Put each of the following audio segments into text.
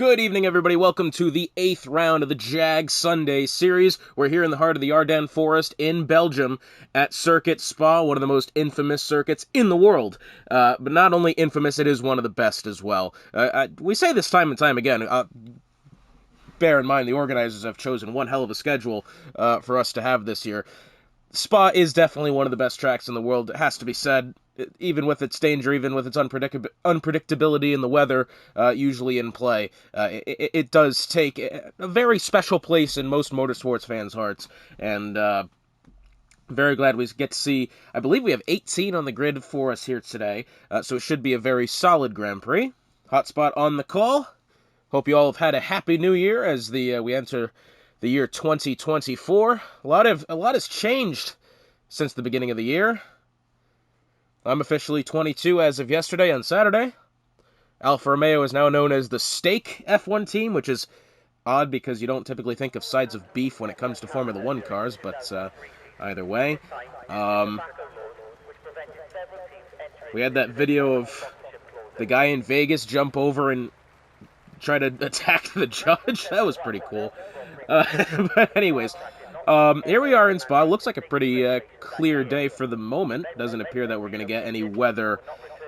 Good evening, everybody. Welcome to the 8th round of the JAG Sunday series. We're here in the heart of the Ardennes Forest in Belgium at Circuit Spa, one of the most infamous circuits in the world. But not only infamous, it is one of the best as well. We say this time and time again. Bear in mind, the organizers have chosen one hell of a schedule for us to have this year. Spa is definitely one of the best tracks in the world, it has to be said, even with its danger, even with its unpredictability in the weather usually in play. It does take a very special place in most motorsports fans' hearts, and very glad we get to see, I believe we have 18 on the grid for us here today, so it should be a very solid Grand Prix. Hotspot on the call. Hope you all have had a happy new year as we enter the year 2024. A lot has changed since the beginning of the year. I'm officially 22 as of yesterday on Saturday. Alfa Romeo is now known as the Steak F1 team, which is odd because you don't typically think of sides of beef when it comes to Formula 1 cars, but either way. We had that video of the guy in Vegas jump over and try to attack the judge. That was pretty cool. But anyways, here we are in Spa. Looks like a pretty clear day for the moment. Doesn't appear that we're going to get any weather,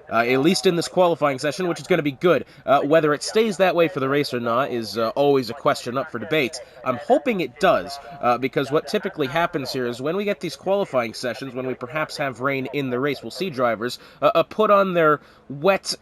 at least in this qualifying session, which is going to be good. Whether it stays that way for the race or not is always a question up for debate. I'm hoping it does, because what typically happens here is when we get these qualifying sessions, when we perhaps have rain in the race, we'll see drivers put on their wet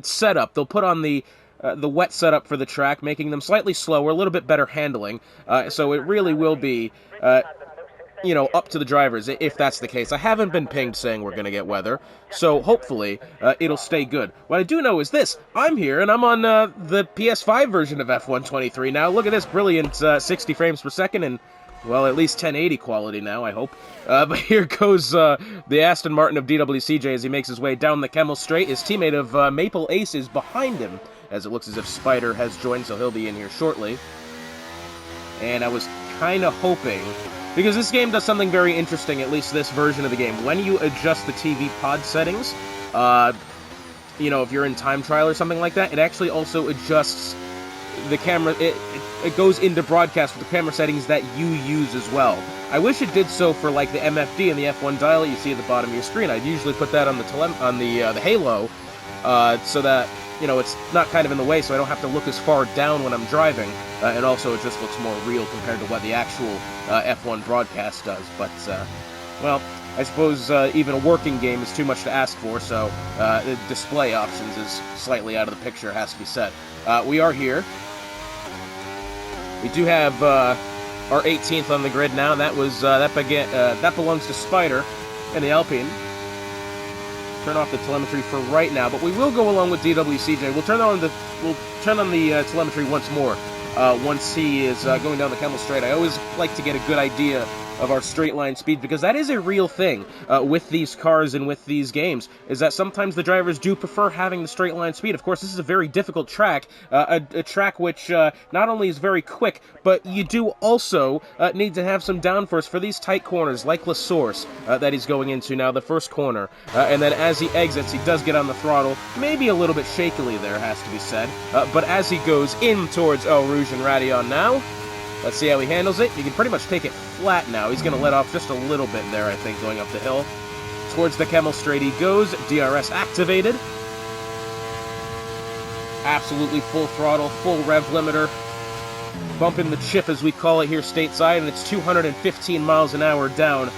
setup. They'll put on the wet setup for the track, making them slightly slower, a little bit better handling. So it really will be, up to the drivers if that's the case. I haven't been pinged saying we're going to get weather, so hopefully it'll stay good. What I do know is this. I'm here, and I'm on the PS5 version of F1 23 now. Look at this brilliant 60 frames per second and, well, at least 1080 quality now, I hope. But here goes the Aston Martin of DWCJ as he makes his way down the Kemmel Straight. His teammate of Maple Ace is behind him, as it looks as if Spider has joined, so he'll be in here shortly. And I was kind of hoping, because this game does something very interesting, at least this version of the game. When you adjust the TV pod settings, if you're in time trial or something like that, it actually also adjusts the camera. It goes into broadcast with the camera settings that you use as well. I wish it did so for like the MFD and the F1 dial that you see at the bottom of your screen. I'd usually put that on the Halo, so that it's not kind of in the way, so I don't have to look as far down when I'm driving, and also it just looks more real compared to what the actual F1 broadcast does. But well, I suppose even a working game is too much to ask for, so the display options is slightly out of the picture, has to be said. We are here. We do have our 18th on the grid now. That belongs to Spider and the Alpine. Turn off the telemetry for right now, but we will go along with DWCJ. We'll turn on the telemetry once more once he is going down the Kemmel Straight. I always like to get a good idea of our straight line speed, because that is a real thing with these cars and with these games, is that sometimes the drivers do prefer having the straight line speed. Of course, this is a very difficult track, a track which not only is very quick, but you do also need to have some downforce for these tight corners, like La Source that he's going into now, the first corner. And then as he exits, he does get on the throttle, maybe a little bit shakily there, has to be said. But as he goes in towards Eau Rouge and Raidillon now, let's see how he handles it. You can pretty much take it flat now. He's going to let off just a little bit there, I think, going up the hill. Towards the Kemmel Straight he goes. DRS activated. Absolutely full throttle, full rev limiter. Bumping the chip, as we call it here stateside, and it's 215 miles an hour down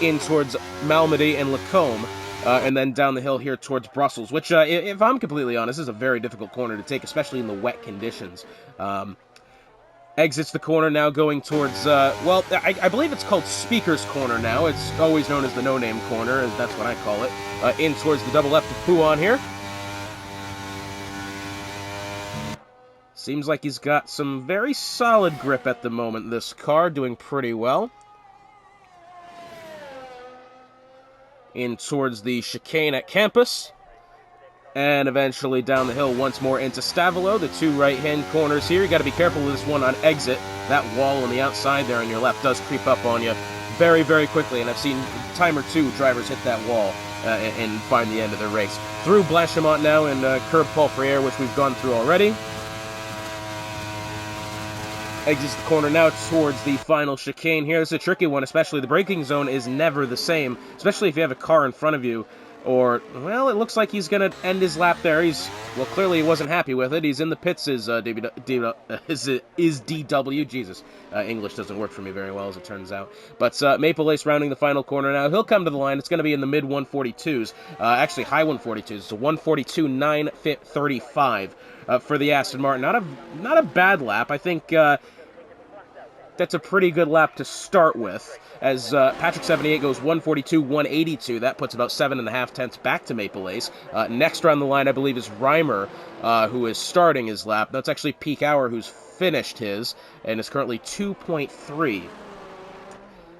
in towards Malmedy and Lacombe. And then down the hill here towards Brussels, which, if I'm completely honest, is a very difficult corner to take, especially in the wet conditions. Exits the corner now going towards, I believe it's called Speaker's Corner now. It's always known as the no-name corner, as that's what I call it. In towards the double left of Pouon here. Seems like he's got some very solid grip at the moment, this car, doing pretty well. In towards the chicane at Campus. And eventually down the hill once more into Stavelot, the two right-hand corners here. You got to be careful with this one on exit. That wall on the outside there on your left does creep up on you very, very quickly. And I've seen time or two drivers hit that wall and find the end of the race. Through Blanchimont now and curb Paul Frere, which we've gone through already. exits the corner now towards the final chicane here. It's a tricky one, especially the braking zone is never the same, especially if you have a car in front of you. Or, well, it looks like he's going to end his lap there. Well, clearly he wasn't happy with it. He's in the pits, is DW. Jesus, English doesn't work for me very well, as it turns out. But Maple Lace rounding the final corner now. He'll come to the line. It's going to be in the mid-142s. Actually, high 142s. It's a 142.935 for the Aston Martin. Not a bad lap. I think that's a pretty good lap to start with, as Patrick 78 goes 142.182. That puts about 7.5 tenths back to Maple Lace. Next around the line, I believe, is Reimer, who is starting his lap. That's actually Peak Hour, who's finished his, and is currently 2.3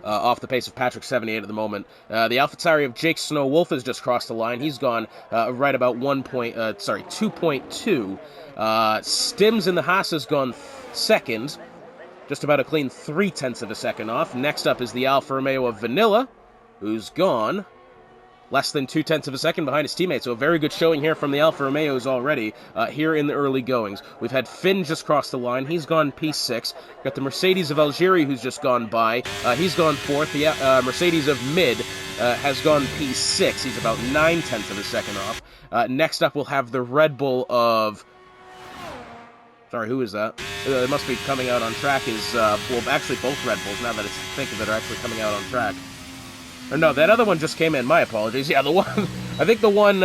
off the pace of Patrick 78 at the moment. The AlphaTauri of Jake Snow Wolf has just crossed the line. He's gone right about 2.2. Stims in the Haas has gone second, just about a clean 0.3 of a second off. Next up is the Alfa Romeo of Vanilla, who's gone less than 0.2 of a second behind his teammate. So a very good showing here from the Alfa Romeos already here in the early goings. We've had Finn just cross the line. He's gone P6. Got the Mercedes of Algeria who's just gone by. He's gone fourth. The Mercedes of Mid has gone P6. He's about 0.9 of a second off. Next up we'll have the Red Bull of... Sorry, who is that? It must be coming out on track is, well, actually both Red Bulls, now that I think of it, are actually coming out on track. Or no, that other one just came in, my apologies. Yeah, the one, I think the one,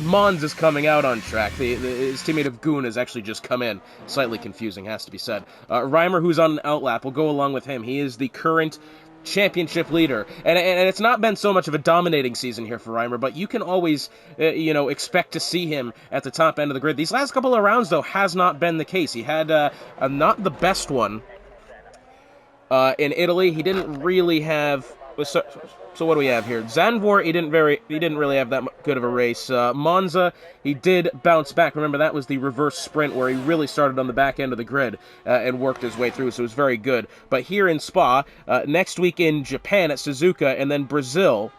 Mons is coming out on track. His teammate of Goon has actually just come in. Slightly confusing, has to be said. Reimer, who's on an outlap, will go along with him. He is the current championship leader, and it's not been so much of a dominating season here for Reimer, but you can always expect to see him at the top end of the grid. These last couple of rounds though has not been the case. He had not the best one in Italy. He didn't really have so what do we have here? Zandvoort, he didn't really have that good of a race. Monza, he did bounce back. Remember, that was the reverse sprint where he really started on the back end of the grid and worked his way through, so it was very good. But here in Spa, next week in Japan at Suzuka, and then Brazil,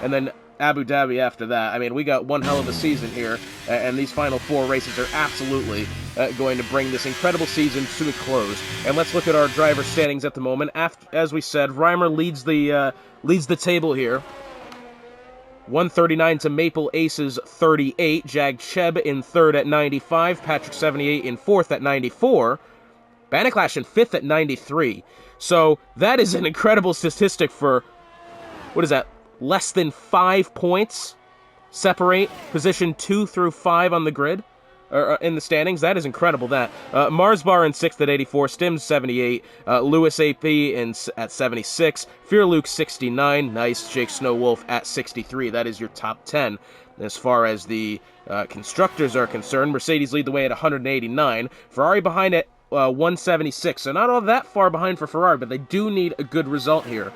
and then Abu Dhabi after that. I mean, we got one hell of a season here, and these final 4 races are absolutely going to bring this incredible season to a close. And let's look at our driver standings at the moment. As we said, Reimer leads the table here. 139 to Maple Aces 38. Jag Cheb in 3rd at 95. Patrick 78 in 4th at 94. Banaclash in 5th at 93. So that is an incredible statistic for, what is that, less than 5 points separate position 2 through 5 on the grid, or in the standings. That is incredible, that. Marsbar in 6th at 84, Stims 78, Lewis AP at 76, Fear Luke 69, nice, Jake Snow Wolf at 63. That is your top 10. As far as the constructors are concerned, Mercedes lead the way at 189, Ferrari behind at 176, so not all that far behind for Ferrari, but they do need a good result here.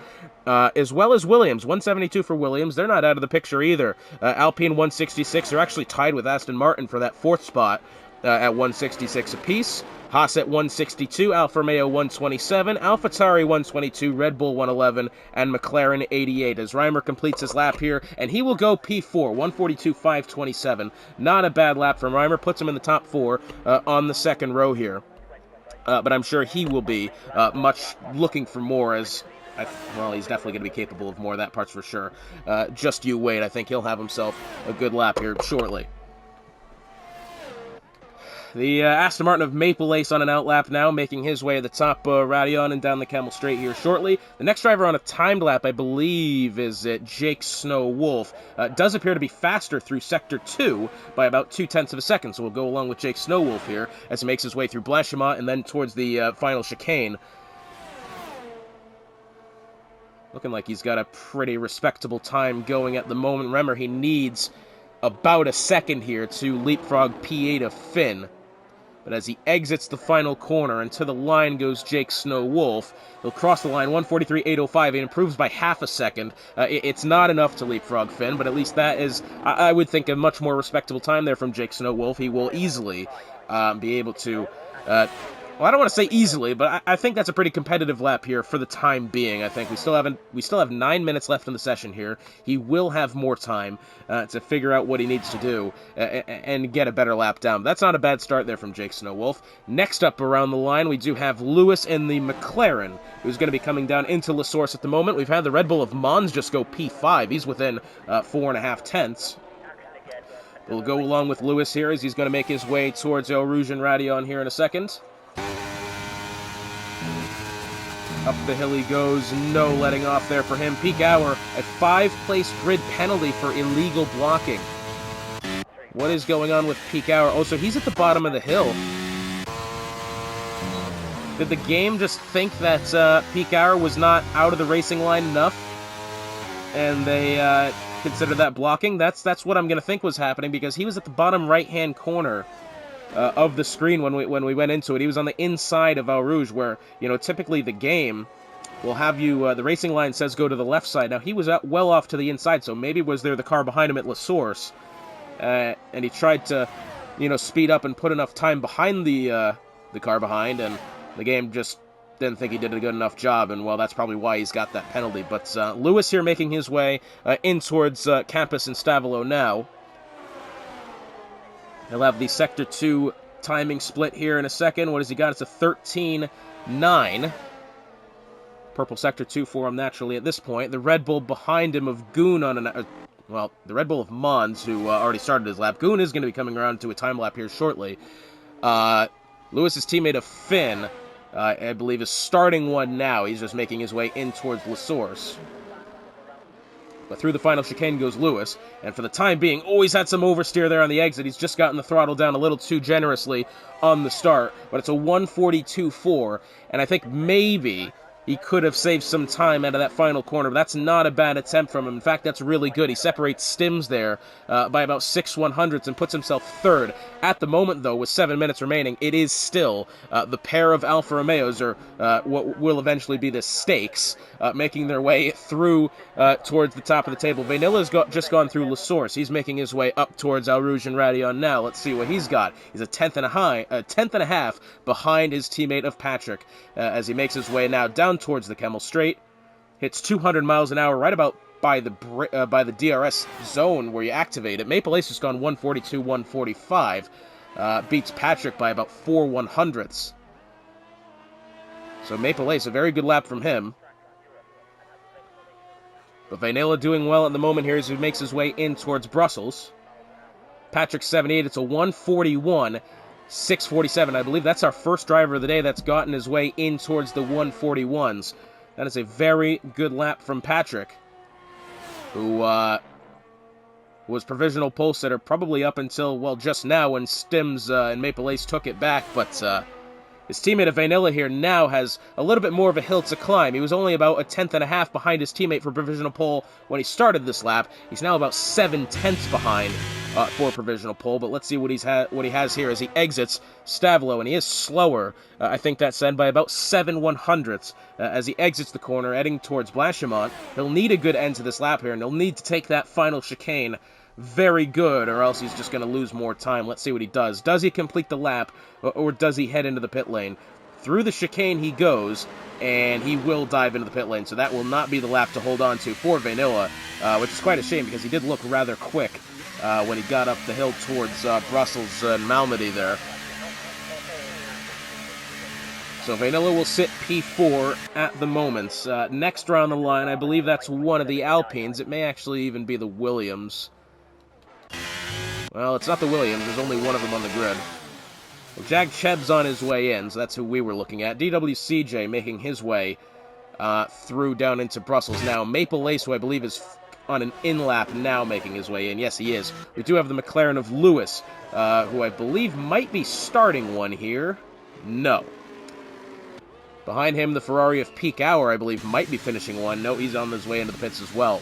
As well as Williams, 172 for Williams. They're not out of the picture either. Alpine 166. They're actually tied with Aston Martin for that 4th spot at 166 apiece. Haas at 162, Alfa Romeo 127, AlphaTauri 122, Red Bull 111, and McLaren 88. As Reimer completes his lap here, and he will go P4, 142.527. Not a bad lap from Reimer. Puts him in the top 4 on the second row here. But I'm sure he will be much looking for more, as... well, he's definitely going to be capable of more, that part's for sure. Just you wait, I think he'll have himself a good lap here shortly. The Aston Martin of Maple Lace on an outlap now, making his way at the top Radion and down the Camel Straight here shortly. The next driver on a timed lap, I believe, is Jake Snow Wolf. Does appear to be faster through Sector 2 by about 0.2 of a second, so we'll go along with Jake Snow Wolf here as he makes his way through Blanchimont and then towards the final chicane. Looking like he's got a pretty respectable time going at the moment. Remember, he needs about a second here to leapfrog P8 of Finn. But as he exits the final corner and to the line goes Jake Snow Wolf, he'll cross the line, 143.805. He improves by half a second. It's not enough to leapfrog Finn, but at least that is, I would think, a much more respectable time there from Jake Snow Wolf. He will easily be able to well, I don't want to say easily, but I think that's a pretty competitive lap here for the time being. I think we still have 9 minutes left in the session here. He will have more time to figure out what he needs to do and get a better lap down. That's not a bad start there from Jake Snowwolf. Next up around the line, we do have Lewis in the McLaren, who's going to be coming down into La Source at the moment. We've had the Red Bull of Mons just go P5. He's within 4.5 tenths. We'll go along with Lewis here as he's going to make his way towards El Rouge and Radion here in a second. Up the hill he goes, no letting off there for him. Peak hour, a 5-place grid penalty for illegal blocking. What is going on with Peak hour? Oh, so he's at the bottom of the hill. Did the game just think that Peak hour was not out of the racing line enough? And they considered that blocking? That's what I'm going to think was happening, because he was at the bottom right-hand corner of the screen when we went into it. He was on the inside of El Rouge, where, you know, typically the game will have you, the racing line says go to the left side. Now, he was well off to the inside, so maybe was there the car behind him at La Source, and he tried to, you know, speed up and put enough time behind the car behind, and the game just didn't think he did a good enough job, and, well, that's probably why he's got that penalty. But Lewis here making his way in towards Campus and Stavelo now. He'll have the Sector 2 timing split here in a second. What has he got? It's a 13.9. Purple Sector 2 for him, naturally, at this point. The Red Bull behind him of Goon on the Red Bull of Mons, who already started his lap. Goon is going to be coming around to a time lap here shortly. Lewis's teammate of Finn, I believe, is starting one now. He's just making his way in towards La Source. But through the final chicane goes Lewis, and for the time being, he's had some oversteer there on the exit. He's just gotten the throttle down a little too generously on the start, but it's a 142.4, and I think maybe he could have saved some time out of that final corner, but that's not a bad attempt from him. In fact, that's really good. He separates Stims there by about 6/100ths and puts himself third. At the moment, though, with 7 minutes remaining, it is still the pair of Alfa Romeos, or what will eventually be the Stakes, making their way through towards the top of the table. Vanilla's just gone through La Source. He's making his way up towards El Rouge and Radion now. Let's see what he's got. He's a tenth and a half behind his teammate of Patrick as he makes his way now down towards the Kemmel Straight. Hits 200 miles an hour right about by the DRS zone where you activate it. Maple Ace has gone 142, 145. Beats Patrick by about 4/100ths. So Maple Ace, a very good lap from him. But Vanilla doing well at the moment here as he makes his way in towards Brussels. Patrick 78, it's a 141. 6:47. I believe that's our first driver of the day that's gotten his way in towards the 141s. That is a very good lap from Patrick, who was provisional pole sitter probably up until, well, just now when Stims and Maple Ace took it back, but his teammate of Vanilla here now has a little bit more of a hill to climb. He was only about a tenth and a half behind his teammate for provisional pole when he started this lap. He's now about 7/10ths behind for provisional pole, but let's see what he has here as he exits Stavelo, and he is slower. I think that said by about 7/100ths as he exits the corner, heading towards Blanchimont. He'll need a good end to this lap here, and he'll need to take that final chicane very good, or else he's just going to lose more time. Let's see what he does. Does he complete the lap, or does he head into the pit lane? Through the chicane he goes, and he will dive into the pit lane, so that will not be the lap to hold on to for Vanilla, which is quite a shame because he did look rather quick when he got up the hill towards Brussels and Malmedy there. So Vanilla will sit P4 at the moment. Next round the line, I believe that's one of the Alpines. It may actually even be the Williams. Well, it's not the Williams. There's only one of them on the grid. Well, Jag Cheb's on his way in, so that's who we were looking at. DWCJ making his way through down into Brussels now. Maple Ace, who I believe is on an in-lap now, making his way in. Yes, he is. We do have the McLaren of Lewis, who I believe might be starting one here. No. Behind him, the Ferrari of Peak Hour, I believe, might be finishing one. No, he's on his way into the pits as well.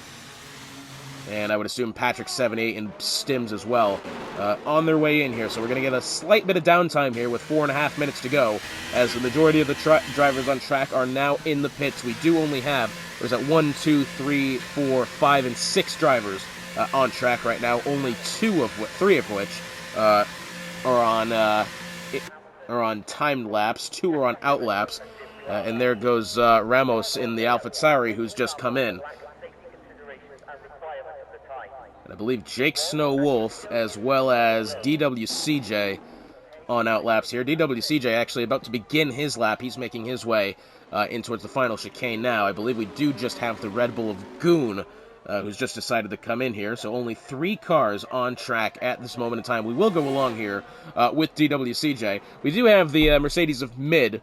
And I would assume Patrick 78 and Stims as well on their way in here. So we're going to get a slight bit of downtime here with 4.5 minutes to go, as the majority of the drivers on track are now in the pits. We do only have, there's at 1, 2, 3, 4, 5, and 6 drivers on track right now. Only 3 of which are on are on timed laps, 2 are on out laps, and there goes Ramos in the AlphaTauri, who's just come in. And I believe Jake Snow Wolf, as well as DWCJ, on out laps here. DWCJ actually about to begin his lap. He's making his way in towards the final chicane now. I believe we do just have the Red Bull of Goon, who's just decided to come in here. So only 3 cars on track at this moment in time. We will go along here with DWCJ. We do have the Mercedes of Mid,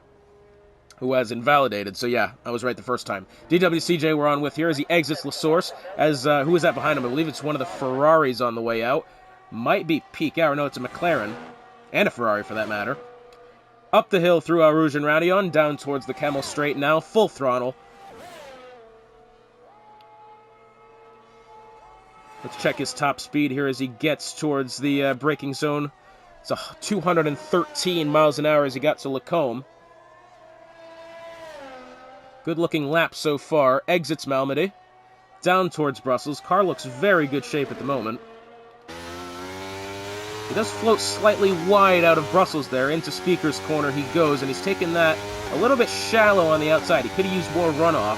who has invalidated. So yeah, I was right the first time. DWCJ we're on with here as he exits La Source. As who is that behind him? I believe it's one of the Ferraris on the way out. Might be Peak Hour. No, it's a McLaren. And a Ferrari, for that matter. Up the hill through Rouge and Radion, down towards the Camel Straight now, full throttle. Let's check his top speed here as he gets towards the braking zone. It's 213 miles an hour as he got to Lacombe. Good-looking lap so far. Exits Malmedy. Down towards Brussels. Car looks very good shape at the moment. He does float slightly wide out of Brussels there. Into Speaker's Corner he goes, and he's taken that a little bit shallow on the outside. He could have used more runoff.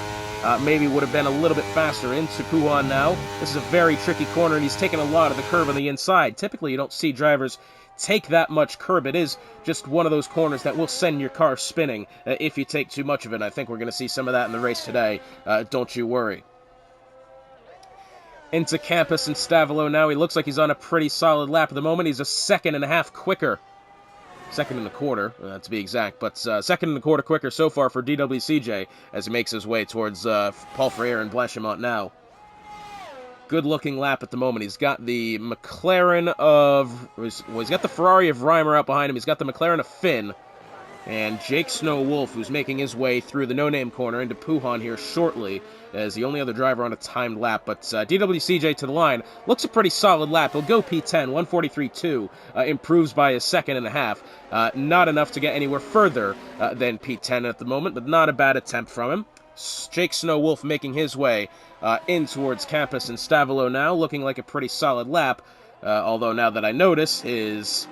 Maybe would have been a little bit faster. Into Pouhon now. This is a very tricky corner, and he's taken a lot of the curb on the inside. Typically, you don't see drivers take that much curb. It is just one of those corners that will send your car spinning if you take too much of it. And I think we're going to see some of that in the race today. Don't you worry. Into Campus and Stavolo now. He looks like he's on a pretty solid lap at the moment. He's a 2.5 seconds quicker. 2.25 seconds, to be exact. But 2.25 seconds quicker so far for DWCJ as he makes his way towards Paul Freire and Blanchimont now. Good-looking lap at the moment. He's got the McLaren of... Well, he's got the Ferrari of Reimer out behind him. He's got the McLaren of Finn. And Jake Snow Wolf, who's making his way through the no-name corner into Pouhon here shortly, as the only other driver on a timed lap. But DWCJ to the line. Looks a pretty solid lap. He'll go P10, 1:43.2. Improves by a 1.5 seconds. Not enough to get anywhere further than P10 at the moment, but not a bad attempt from him. Jake Snow Wolf making his way in towards Campus and Stavolo now, looking like a pretty solid lap. Although now that I notice, his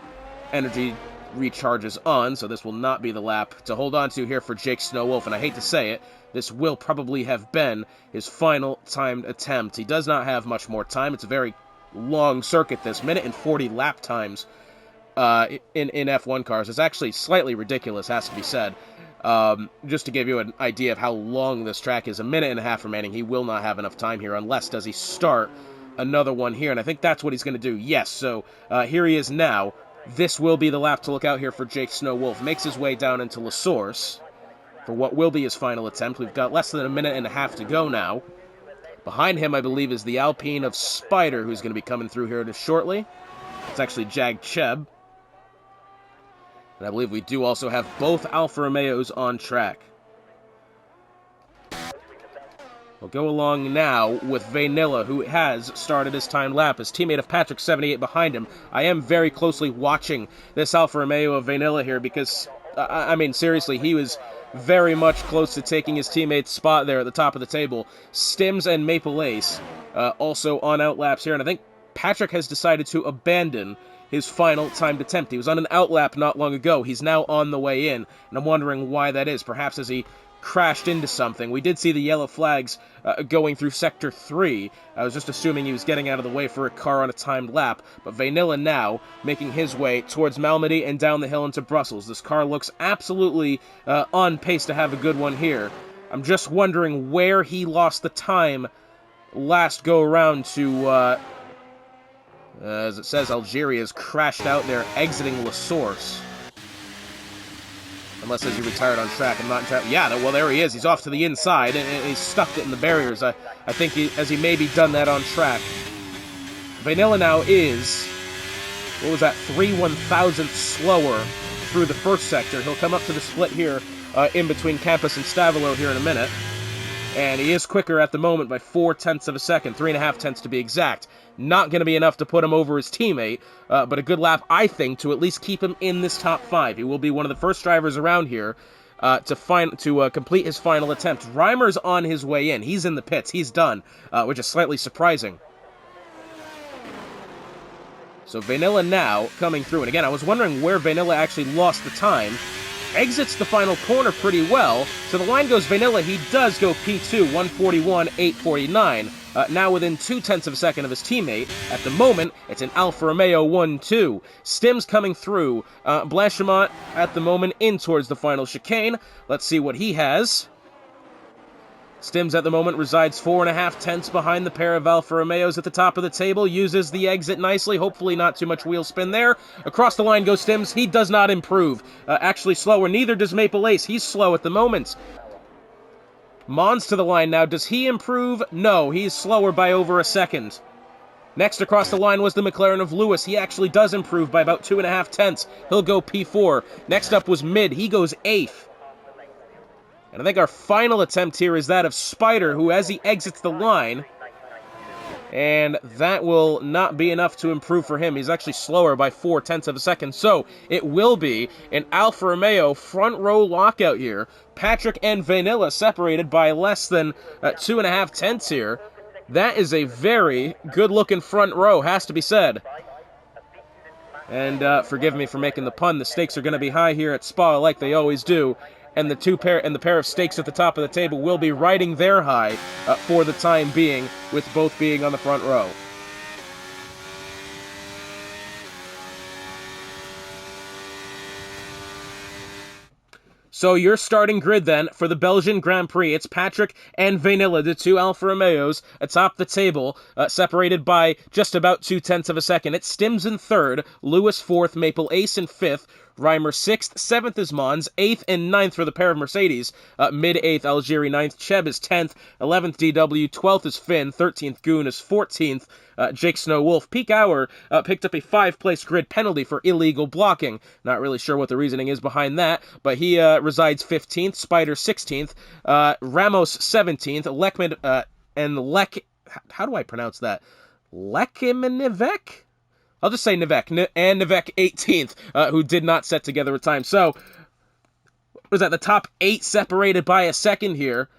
energy recharges on, so this will not be the lap to hold on to here for Jake Snow Wolf. And I hate to say it, this will probably have been his final timed attempt. He does not have much more time. It's a very long circuit, this. 1:40 lap times in F1 cars. It's actually slightly ridiculous, has to be said. Just to give you an idea of how long this track is, 1.5 minutes remaining. He will not have enough time here unless does he start another one here, and I think that's what he's going to do. Yes, so here he is now. This will be the lap to look out here for Jake Snow Wolf. Makes his way down into La Source for what will be his final attempt. We've got less than 1.5 minutes to go now. Behind him, I believe, is the Alpine of Spider, who's going to be coming through here shortly. It's actually Jag Cheb. And I believe we do also have both Alfa Romeos on track. We'll go along now with Vanilla, who has started his timed lap. His teammate of Patrick, 78, behind him. I am very closely watching this Alfa Romeo of Vanilla here because, I mean, seriously, he was very much close to taking his teammate's spot there at the top of the table. Stims and Maple Ace also on outlaps here, and I think Patrick has decided to abandon his final timed attempt. He was on an outlap not long ago. He's now on the way in, and I'm wondering why that is. Perhaps as he crashed into something. We did see the yellow flags going through Sector 3. I was just assuming he was getting out of the way for a car on a timed lap. But Vanilla now making his way towards Malmedy and down the hill into Brussels. This car looks absolutely on pace to have a good one here. I'm just wondering where he lost the time last go around to, as it says, Algeria's crashed out there exiting La Source. Unless as he retired on track, I'm not entirely... Yeah, well, there he is. He's off to the inside, and he's stuck it in the barriers. I think as he maybe done that on track. Vanilla now is, what was that, 3/1000th slower through the first sector. He'll come up to the split here in between Campus and Stavolo here in a minute. And he is quicker at the moment by 0.4 seconds, 3.5 tenths to be exact. Not going to be enough to put him over his teammate, but a good lap, I think, to at least keep him in this top 5. He will be one of the first drivers around here to complete his final attempt. Reimer's on his way in. He's in the pits. He's done, which is slightly surprising. So Vanilla now coming through. And again, I was wondering where Vanilla actually lost the time. Exits the final corner pretty well. So the line goes Vanilla. He does go P2, 141, 849. Now within 0.2 of a second of his teammate. At the moment, it's an Alfa Romeo 1-2. Stims coming through. Blanchimont at the moment in towards the final chicane. Let's see what he has. Stims at the moment resides 4.5 tenths behind the pair of Alfa Romeos at the top of the table, uses the exit nicely, hopefully not too much wheel spin there. Across the line goes Stims, he does not improve. Actually slower, neither does Maple Ace, he's slow at the moment. Mons to the line now, does he improve? No, he's slower by over a second. Next across the line was the McLaren of Lewis. He actually does improve by about 2.5 tenths. He'll go P4. Next up was Mid, he goes 8th. And I think our final attempt here is that of Spider, who as he exits the line, and that will not be enough to improve for him. He's actually slower by 0.4 of a second. So it will be an Alfa Romeo front row lockout here. Patrick and Vanilla separated by less than 2.5 tenths here. That is a very good-looking front row, has to be said. And forgive me for making the pun. The stakes are going to be high here at Spa, like they always do. And the pair of stakes at the top of the table will be riding their high for the time being, with both being on the front row. So your starting grid then for the Belgian Grand Prix, it's Patrick and Vanilla, the two Alfa Romeos atop the table, separated by just about 0.2 of a second. It's Stims in 3rd, Lewis 4th, Maple Ace in 5th, Reimer 6th, 7th is Mons, 8th and 9th for the pair of Mercedes, Mid 8th, Algieri 9th, Cheb is 10th, 11th DW, 12th is Finn, 13th Goon is 14th, Jake Snow Wolf. Peak Hour picked up a 5-place grid penalty for illegal blocking. Not really sure what the reasoning is behind that, but he resides 15th, Spider 16th, Ramos 17th, Lekman and Lek... How do I pronounce that? Lekimenivek? I'll just say Nivek, and Nivek 18th, who did not set together a time. So, was that the top 8 separated by a second here?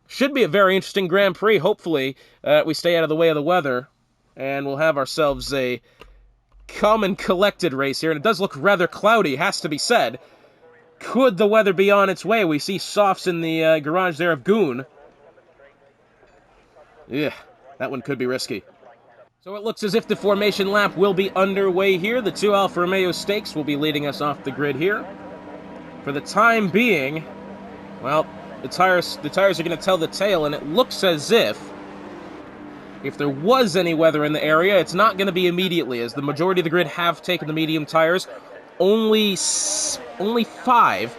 Should be a very interesting Grand Prix. Hopefully, we stay out of the way of the weather, and we'll have ourselves a calm and collected race here. And it does look rather cloudy, has to be said. Could the weather be on its way? We see softs in the garage there of Goon. Yeah, that one could be risky. So it looks as if the formation lap will be underway here. The two Alfa Romeo stakes will be leading us off the grid here. For the time being, well, the tires are going to tell the tale, and it looks as if there was any weather in the area, it's not going to be immediately, as the majority of the grid have taken the medium tires. Only 5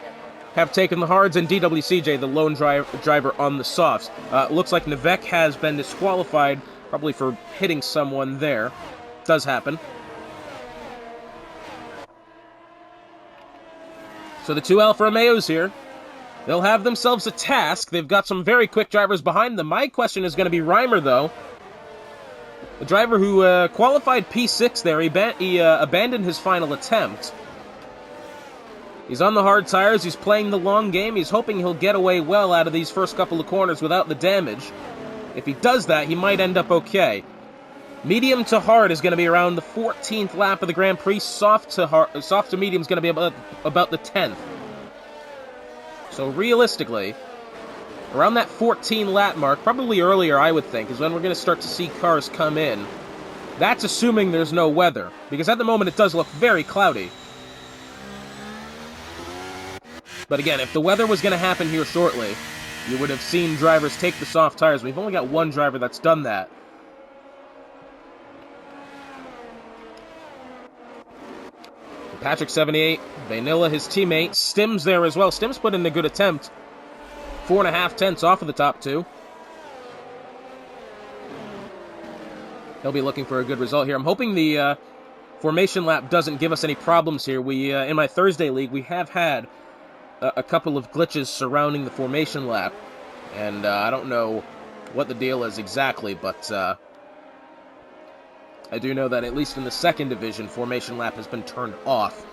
have taken the hards, and DWCJ, the lone driver on the softs. Looks like Nivek has been disqualified, probably for hitting someone there. Does happen. So the two Alfa Romeos here, they'll have themselves a task. They've got some very quick drivers behind them. My question is going to be Reimer, though. The driver who qualified P6 there, he abandoned his final attempt. He's on the hard tires, he's playing the long game, he's hoping he'll get away well out of these first couple of corners without the damage. If he does that, he might end up okay. Medium to hard is going to be around the 14th lap of the Grand Prix. Soft to medium is going to be about the 10th. So realistically, around that 14 lap mark, probably earlier I would think, is when we're going to start to see cars come in. That's assuming there's no weather, because at the moment it does look very cloudy. But again, if the weather was going to happen here shortly, you would have seen drivers take the soft tires. We've only got one driver that's done that. Patrick 78, Vanilla, his teammate, Stims there as well. Stims put in a good attempt. 4.5 tenths off of the top two. He'll be looking for a good result here. I'm hoping the formation lap doesn't give us any problems here. We in my Thursday league, we have had a couple of glitches surrounding the formation lap, and I don't know what the deal is exactly, but I do know that at least in the second division, formation lap has been turned off.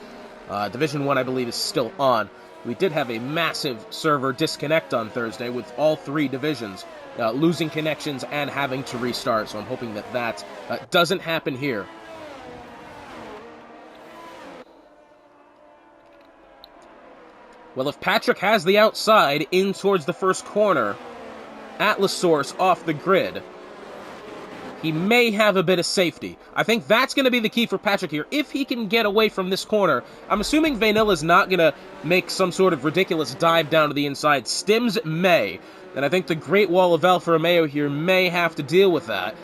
Division 1, I believe, is still on. We did have a massive server disconnect on Thursday with all 3 divisions losing connections and having to restart, so I'm hoping that that doesn't happen here. Well, if Patrick has the outside in towards the first corner, Atlasaurus off the grid, he may have a bit of safety. I think that's going to be the key for Patrick here. If he can get away from this corner, I'm assuming Vanilla's not going to make some sort of ridiculous dive down to the inside. Stims may, and I think the Great Wall of Alfa Romeo here may have to deal with that.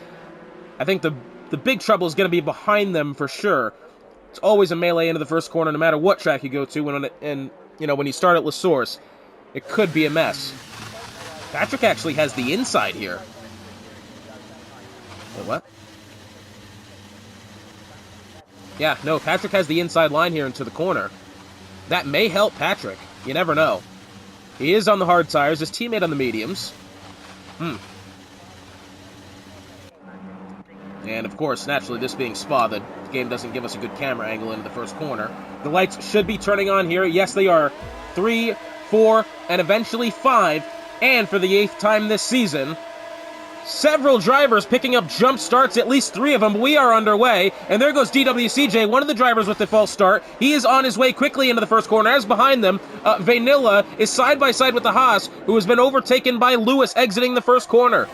I think the big trouble is going to be behind them for sure. It's always a melee into the first corner, no matter what track you go to, when you start at La Source, it could be a mess. Patrick actually has the inside here. Wait, what? Yeah, no, Patrick has the inside line here into the corner. That may help Patrick. You never know. He is on the hard tires, his teammate on the mediums. And, of course, naturally, this being Spa, the game doesn't give us a good camera angle into the first corner. The lights should be turning on here. Yes, they are. 3, 4, and eventually 5. And for the 8th time this season, several drivers picking up jump starts, at least 3 of them. We are underway, and there goes DWCJ, one of the drivers with the false start. He is on his way quickly into the first corner. As behind them, Vanilla is side-by-side with the Haas, who has been overtaken by Lewis exiting the first corner.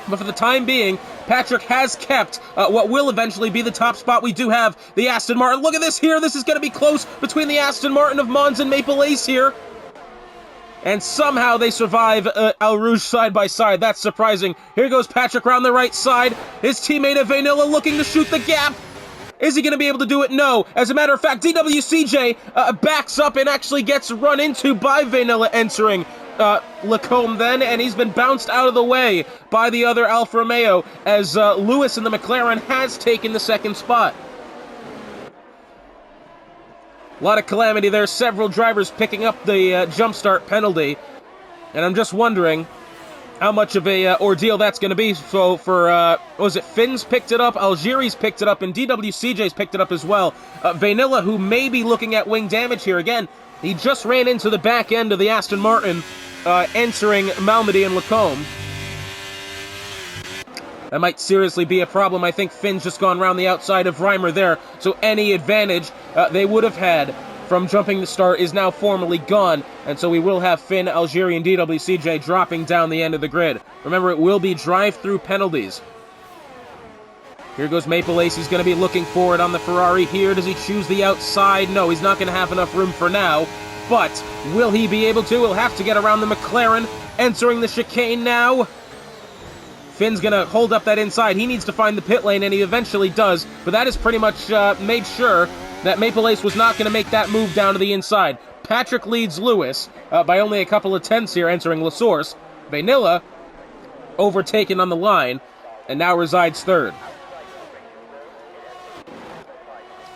But for the time being, Patrick has kept what will eventually be the top spot. We do have the Aston Martin. Look at this here. This is going to be close between the Aston Martin of Mons and Maple Ace here. And somehow they survive El Rouge side by side. That's surprising. Here goes Patrick around the right side. His teammate of Vanilla looking to shoot the gap. Is he going to be able to do it? No. As a matter of fact, DWCJ backs up and actually gets run into by Vanilla entering Lacombe then, and he's been bounced out of the way by the other Alfa Romeo as Lewis in the McLaren has taken the second spot. A lot of calamity there, several drivers picking up the jump start penalty, and I'm just wondering how much of a ordeal that's going to be. So for, was it Finn's picked it up, Algieri's picked it up, and DWCJ's picked it up as well. Vanilla, who may be looking at wing damage here again, he just ran into the back end of the Aston Martin, entering Malmedy and Lacombe. That might seriously be a problem. I think Finn's just gone around the outside of Reimer there, so any advantage they would have had from jumping the start is now formally gone, and so we will have Finn, Algieri, and DWCJ dropping down the end of the grid. Remember, it will be drive-through penalties. Here goes Maple Ace. He's going to be looking forward on the Ferrari here. Does he choose the outside? No, he's not going to have enough room for now. But will he be able to? He'll have to get around the McLaren, entering the chicane now. Finn's going to hold up that inside. He needs to find the pit lane, and he eventually does. But that is pretty much made sure that Maple Ace was not going to make that move down to the inside. Patrick leads Lewis by only a couple of tenths here, entering La Source. Vanilla overtaken on the line, and now resides third.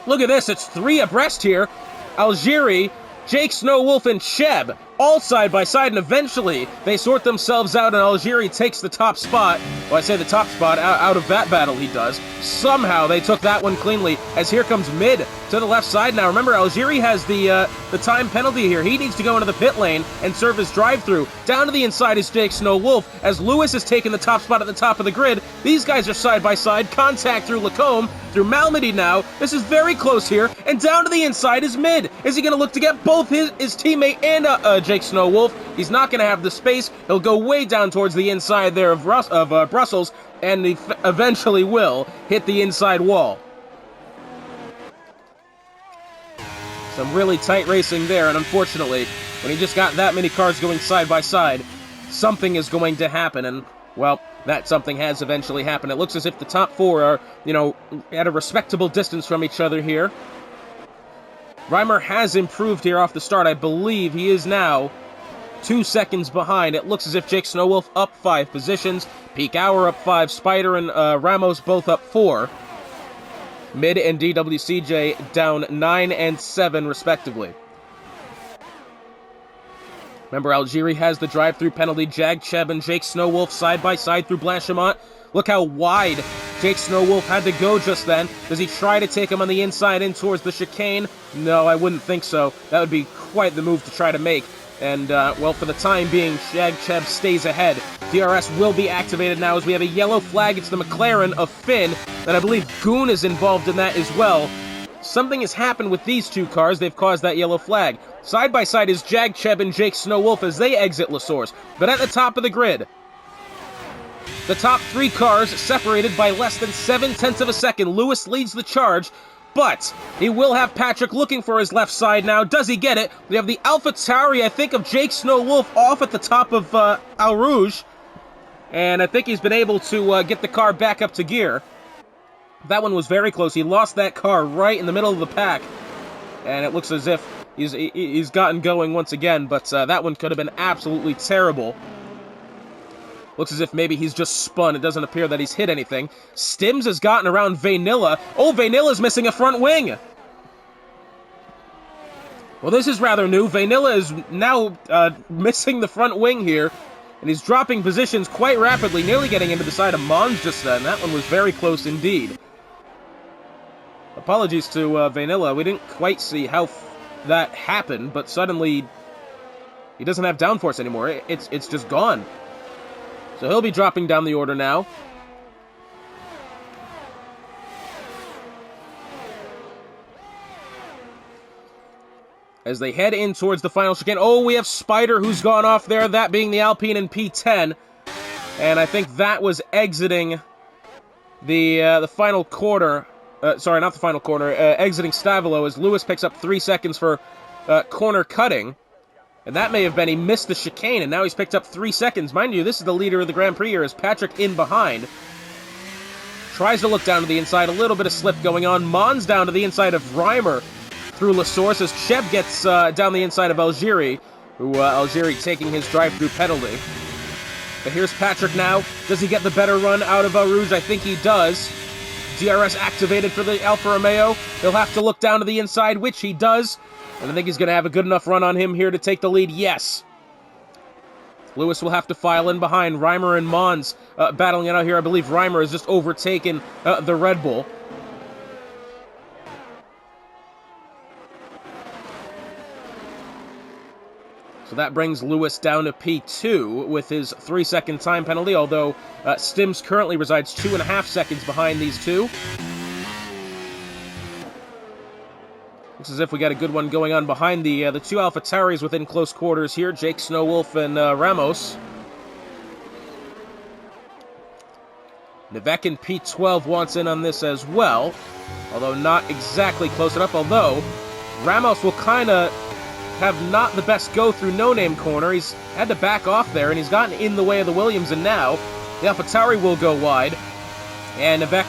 Look at this, it's 3 abreast here. Algieri, Jake Snowwolf, and Cheb, all side by side, and eventually they sort themselves out, and Algieri takes the top spot. Well, I say the top spot, out of that battle he does. Somehow they took that one cleanly, as here comes Mid to the left side now. Remember, Algieri has the time penalty here. He needs to go into the pit lane and serve his drive-through. Down to the inside is Jake Snowwolf, as Lewis has taken the top spot at the top of the grid. These guys are side by side, contact through Lacombe, through Malmedy now. This is very close here, and down to the inside is Mid. Is he going to look to get both his teammate and Jake Snowwolf? He's not going to have the space. He'll go way down towards the inside there of Brussels, and he eventually will hit the inside wall. Some really tight racing there, and unfortunately, when he just got that many cars going side by side, something is going to happen, and, well, that something has eventually happened. It looks as if the top 4 are, at a respectable distance from each other here. Reimer has improved here off the start. I believe he is now 2 seconds behind. It looks as if Jake Snowwolf up 5 positions, Peak Hour up 5, Spider and Ramos both up 4. Mid and DWCJ down 9 and 7, respectively. Remember, Algieri has the drive-through penalty. Jag, Cheb, and Jake Snowwolf side by side through Blanchimont. Look how wide Jake Snowwolf had to go just then. Does he try to take him on the inside in towards the chicane? No, I wouldn't think so. That would be quite the move to try to make. And, well, for the time being, Jag Cheb stays ahead. DRS will be activated now as we have a yellow flag. It's the McLaren of Finn, and I believe Goon is involved in that as well. something has happened with these two cars. They've caused that yellow flag. Side by side is Jag Cheb and Jake Snowwolf as they exit La Source. But at the top of the grid, the top three cars separated by less than 0.7 of a second. Lewis leads the charge, but he will have Patrick looking for his left side now. Does he get it? We have the AlphaTauri, I think, of Jake Snowwolf off at the top of Al Rouge. And I think he's been able to get the car back up to gear. That one was very close. He lost that car right in the middle of the pack. And it looks as if he's gotten going once again, but that one could have been absolutely terrible. Looks as if maybe he's just spun. It doesn't appear that he's hit anything. Stims has gotten around Vanilla. Oh, Vanilla's missing a front wing! Well, this is rather new. Vanilla is now missing the front wing here, and he's dropping positions quite rapidly, nearly getting into the side of Mons just then. That one was very close indeed. Apologies to Vanilla. We didn't quite see how that happened, but suddenly he doesn't have downforce anymore. It's just gone. So he'll be dropping down the order now. As they head in towards the final chicane. Oh, we have Spider who's gone off there, that being the Alpine in P10. And I think that was exiting the final quarter. Sorry, not the final corner. Exiting Stavilo as Lewis picks up 3 seconds for corner cutting. And that may have been, he missed the chicane, and now he's picked up 3 seconds. Mind you, this is the leader of the Grand Prix here, as Patrick in behind. Tries to look down to the inside, a little bit of slip going on. Mons down to the inside of Reimer through La Source, as Cheb gets down the inside of Algiri, who Algiri taking his drive-through penalty. But here's Patrick now. Does he get the better run out of Al Rouge? I think he does. DRS activated for the Alfa Romeo. He'll have to look down to the inside, which he does. And I think he's going to have a good enough run on him here to take the lead. Yes. Lewis will have to file in behind. Reimer and Mons battling it out here. I believe Reimer has just overtaken the Red Bull. So that brings Lewis down to P2 with his 3-second time penalty, although Stims currently resides 2.5 seconds behind these two. Looks as if we got a good one going on behind the two AlphaTauris within close quarters here, Jake Snowwolf and Ramos. Nevek in P12 wants in on this as well, although not exactly close enough, although Ramos will kind of have not the best go through no-name corner. He's had to back off there, and he's gotten in the way of the Williams, and now the AlphaTauri will go wide, and Nevek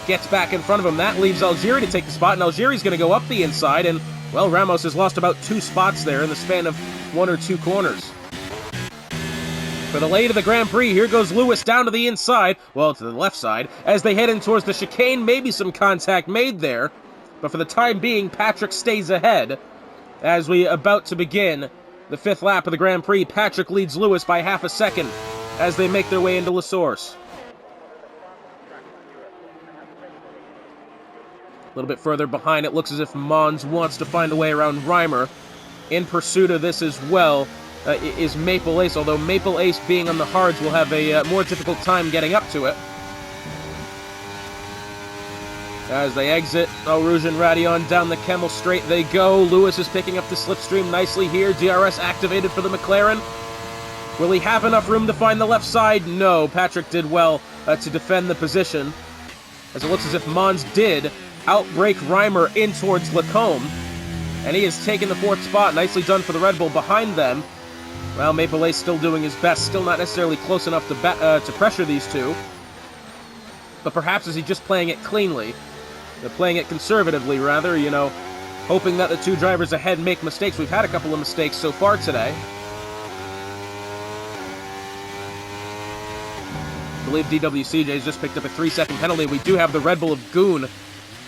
gets back in front of him. That leaves Algiri to take the spot, and Algiri's going to go up the inside, and, well, Ramos has lost about 2 spots there in the span of 1 or 2 corners. For the late of the Grand Prix, here goes Lewis down to the inside, well, to the left side, as they head in towards the chicane. Maybe some contact made there, but for the time being, Patrick stays ahead. As we about to begin the 5th lap of the Grand Prix, Patrick leads Lewis by half a second as they make their way into La Source. A little bit further behind, it looks as if Mons wants to find a way around Reimer. In pursuit of this as well is Maple Ace, although Maple Ace being on the hards will have a more difficult time getting up to it. As they exit, Al Rouge and Radion down the Kemmel straight they go. Lewis is picking up the slipstream nicely here. DRS activated for the McLaren. Will he have enough room to find the left side? No, Patrick did well to defend the position, as it looks as if Mons did outbrake Reimer in towards Lacombe, and he has taken the 4th spot. Nicely done for the Red Bull behind them. Well, Maple Ace still doing his best, still not necessarily close enough to pressure these two, but perhaps is he just playing it cleanly? They're playing it conservatively, rather, you know, hoping that the two drivers ahead make mistakes. We've had a couple of mistakes so far today. I believe DWCJ has just picked up a 3-second penalty. We do have the Red Bull of Goon,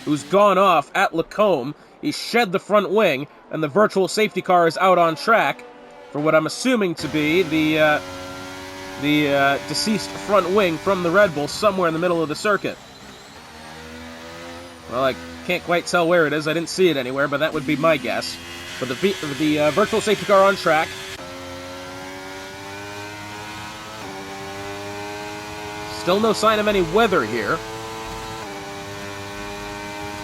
who's gone off at Lacombe. He shed the front wing, and the virtual safety car is out on track for what I'm assuming to be the deceased front wing from the Red Bull somewhere in the middle of the circuit. Well, I can't quite tell where it is. I didn't see it anywhere, but that would be my guess. But the virtual safety car on track. Still no sign of any weather here.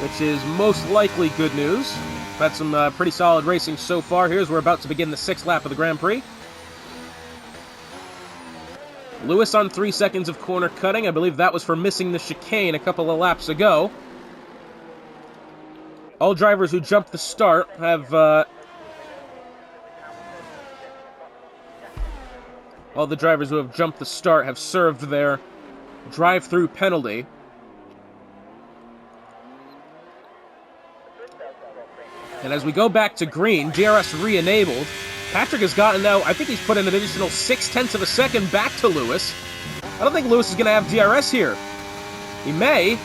which is most likely good news. We've had some pretty solid racing so far here as we're about to begin the 6th lap of the Grand Prix. Lewis on 3 seconds of corner cutting. I believe that was for missing the chicane a couple of laps ago. All drivers who jumped the start have... all the drivers who have jumped the start have served their drive-through penalty. And as we go back to green, DRS re-enabled. Patrick has gotten now, I think he's put an additional 0.6 of a second back to Lewis. I don't think Lewis is going to have DRS here. He may.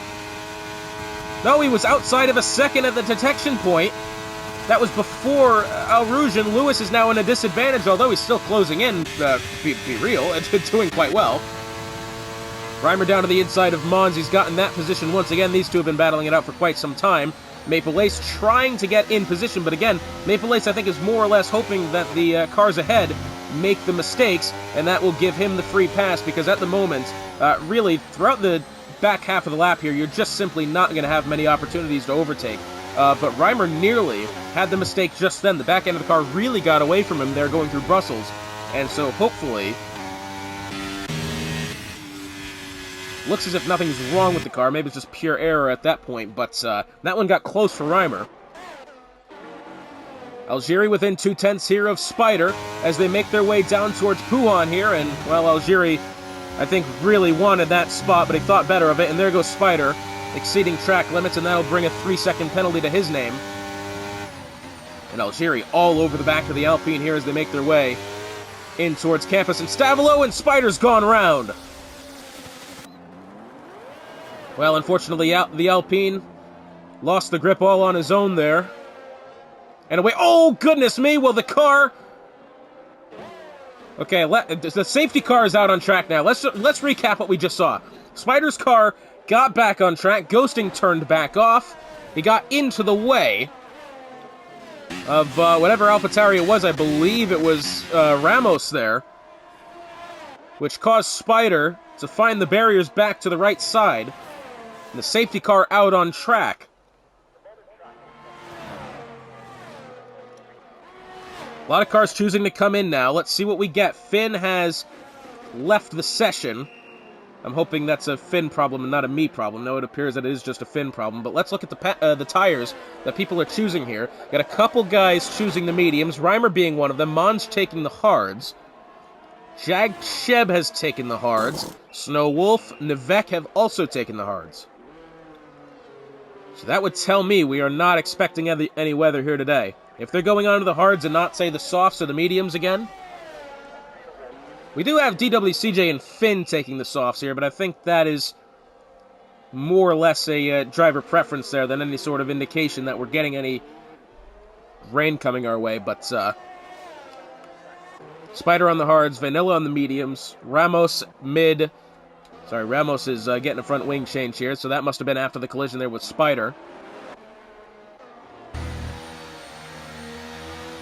No, he was outside of a second at the detection point. That was before Al Rouge, and Lewis is now in a disadvantage, although he's still closing in, be real, and doing quite well. Reimer down to the inside of Mons. He's gotten that position once again. These two have been battling it out for quite some time. Maple Lace trying to get in position, but again, Maple Lace I think is more or less hoping that the cars ahead make the mistakes, and that will give him the free pass, because at the moment, really, throughout the back half of the lap here, you're just simply not going to have many opportunities to overtake. But Reimer nearly had the mistake just then. The back end of the car really got away from him there going through Brussels, and so hopefully... looks as if nothing's wrong with the car. Maybe it's just pure error at that point, but that one got close for Reimer. Algieri within 0.2 here of Spider as they make their way down towards Pouhon here, and, well, Algieri, I think, really wanted that spot, but he thought better of it, and there goes Spider, exceeding track limits, and that'll bring a 3-second penalty to his name. And Algieri all over the back of the Alpine here as they make their way in towards Campus and Stavolo, and Spider's gone round. Well, unfortunately, the Alpine lost the grip all on his own there. And away. Oh, goodness me! Well, the car... okay, the safety car is out on track now. Let's recap what we just saw. Spider's car got back on track. Ghosting turned back off. He got into the way of whatever AlphaTauri it was. I believe it was Ramos there, which caused Spider to find the barriers back to the right side. The safety car out on track. A lot of cars choosing to come in now. Let's see what we get. Finn has left the session. I'm hoping that's a Finn problem and not a me problem. No, it appears that it is just a Finn problem. But let's look at the tires that people are choosing here. Got a couple guys choosing the mediums. Reimer being one of them. Mons taking the hards. Jag Sheb has taken the hards. Snow Wolf, Nevek have also taken the hards. So that would tell me we are not expecting any weather here today. If they're going on to the hards and not, say, the softs or the mediums again. We do have DWCJ and Finn taking the softs here, but I think that is more or less a driver preference there than any sort of indication that we're getting any rain coming our way. But Spider on the hards, Vanilla on the mediums, Ramos mid... sorry, Ramos is getting a front wing change here, so that must have been after the collision there with Spider.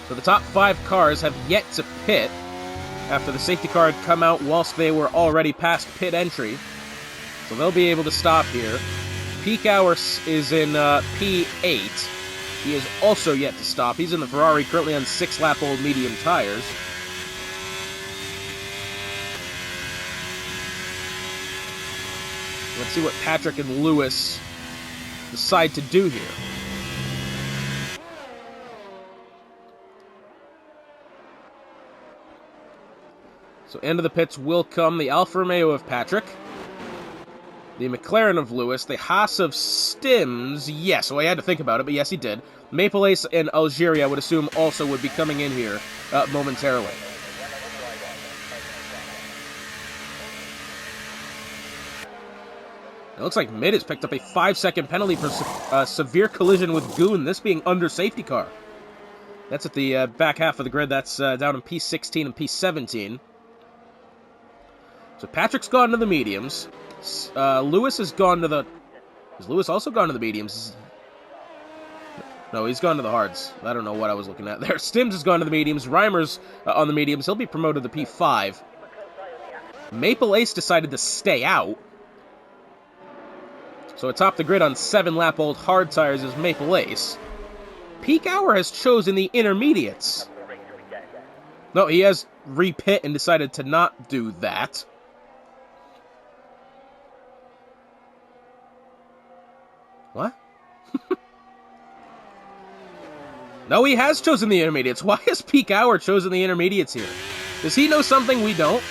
So the top 5 cars have yet to pit after the safety car had come out whilst they were already past pit entry. So they'll be able to stop here. Peak Hour is in P8. He is also yet to stop. He's in the Ferrari, currently on 6-lap-old medium tires. Let's see what Patrick and Lewis decide to do here. So end of the pits will come the Alfa Romeo of Patrick, the McLaren of Lewis, the Haas of Stims, yes, so I had to think about it, but yes, he did. Maple Ace and Algeria, I would assume, also would be coming in here momentarily. It looks like Mid has picked up a 5-second penalty for severe collision with Goon, this being under safety car. That's at the back half of the grid. That's down in P16 and P17. So Patrick's gone to the mediums. Lewis has gone to the... has Lewis also gone to the mediums? No, he's gone to the hards. I don't know what I was looking at there. Stims has gone to the mediums. Reimer's on the mediums. He'll be promoted to P5. Maple Ace decided to stay out. So So atop the grid on 7-lap-old hard tires is Maple Ace. Peak Hour has chosen the intermediates. No, he has repit and decided to not do that. What? No, he has chosen the intermediates. Why has Peak Hour chosen the intermediates here? Does he know something we don't?